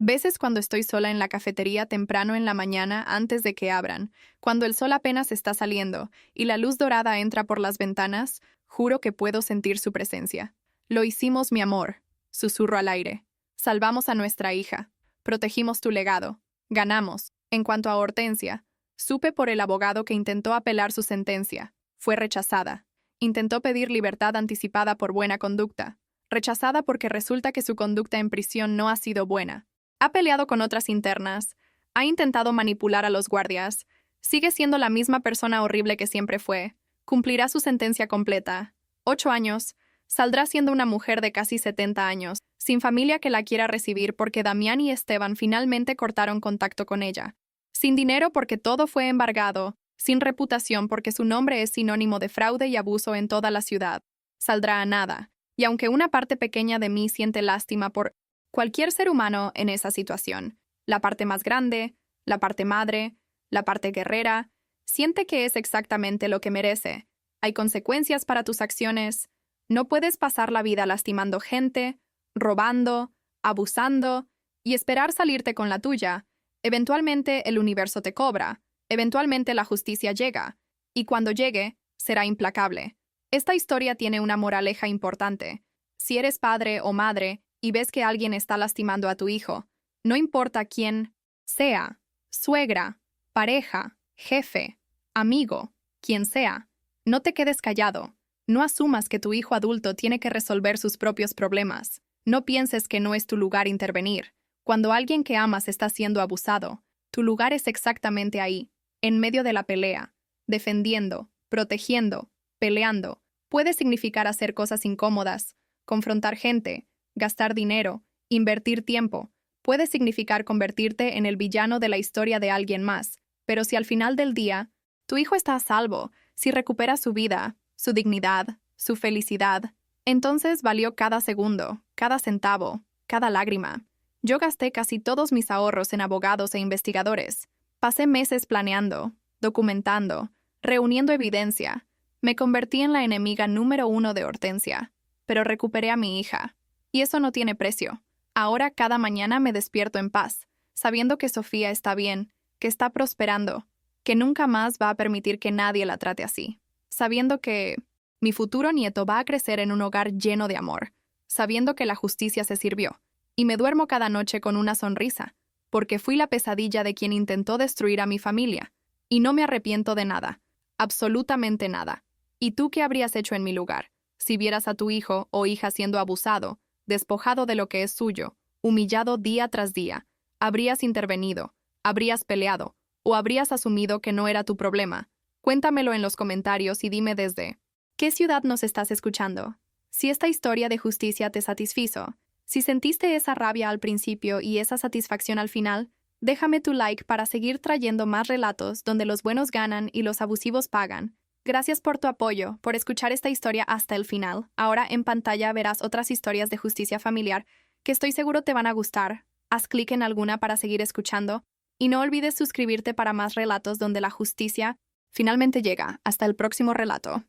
Veces cuando estoy sola en la cafetería temprano en la mañana antes de que abran, cuando el sol apenas está saliendo y la luz dorada entra por las ventanas, juro que puedo sentir su presencia. Lo hicimos, mi amor, susurro al aire. Salvamos a nuestra hija. Protegimos tu legado. Ganamos. En cuanto a Hortensia, supe por el abogado que intentó apelar su sentencia. Fue rechazada. Intentó pedir libertad anticipada por buena conducta. Rechazada porque resulta que su conducta en prisión no ha sido buena. Ha peleado con otras internas. Ha intentado manipular a los guardias. Sigue siendo la misma persona horrible que siempre fue. Cumplirá su sentencia completa. 8 años. Saldrá siendo una mujer de casi 70 años, sin familia que la quiera recibir porque Damián y Esteban finalmente cortaron contacto con ella. Sin dinero porque todo fue embargado. Sin reputación porque su nombre es sinónimo de fraude y abuso en toda la ciudad. Saldrá a nada. Y aunque una parte pequeña de mí siente lástima por cualquier ser humano en esa situación, la parte más grande, la parte madre, la parte guerrera, siente que es exactamente lo que merece. Hay consecuencias para tus acciones. No puedes pasar la vida lastimando gente, robando, abusando y esperar salirte con la tuya. Eventualmente el universo te cobra. Eventualmente la justicia llega. Y cuando llegue, será implacable. Esta historia tiene una moraleja importante. Si eres padre o madre y ves que alguien está lastimando a tu hijo, no importa quién sea, suegra, pareja, jefe, amigo, quien sea, no te quedes callado. No asumas que tu hijo adulto tiene que resolver sus propios problemas. No pienses que no es tu lugar intervenir. Cuando alguien que amas está siendo abusado, tu lugar es exactamente ahí, en medio de la pelea, defendiendo, protegiendo, peleando. Puede significar hacer cosas incómodas, confrontar gente, gastar dinero, invertir tiempo, puede significar convertirte en el villano de la historia de alguien más, pero si al final del día, tu hijo está a salvo, si recupera su vida, su dignidad, su felicidad, entonces valió cada segundo, cada centavo, cada lágrima. Yo gasté casi todos mis ahorros en abogados e investigadores. Pasé meses planeando, documentando, reuniendo evidencia. Me convertí en la enemiga número 1 de Hortensia, pero recuperé a mi hija. Y eso no tiene precio. Ahora cada mañana me despierto en paz, sabiendo que Sofía está bien, que está prosperando, que nunca más va a permitir que nadie la trate así. Sabiendo que mi futuro nieto va a crecer en un hogar lleno de amor, sabiendo que la justicia se sirvió. Y me duermo cada noche con una sonrisa, porque fui la pesadilla de quien intentó destruir a mi familia. Y no me arrepiento de nada, absolutamente nada. ¿Y tú qué habrías hecho en mi lugar? Si vieras a tu hijo o hija siendo abusado, despojado de lo que es suyo, humillado día tras día, ¿habrías intervenido, habrías peleado, o habrías asumido que no era tu problema? Cuéntamelo en los comentarios y dime desde ¿qué ciudad nos estás escuchando? Si esta historia de justicia te satisfizo, si sentiste esa rabia al principio y esa satisfacción al final, déjame tu like para seguir trayendo más relatos donde los buenos ganan y los abusivos pagan. Gracias por tu apoyo, por escuchar esta historia hasta el final. Ahora en pantalla verás otras historias de justicia familiar que estoy seguro te van a gustar. Haz clic en alguna para seguir escuchando y no olvides suscribirte para más relatos donde la justicia finalmente llega. Hasta el próximo relato.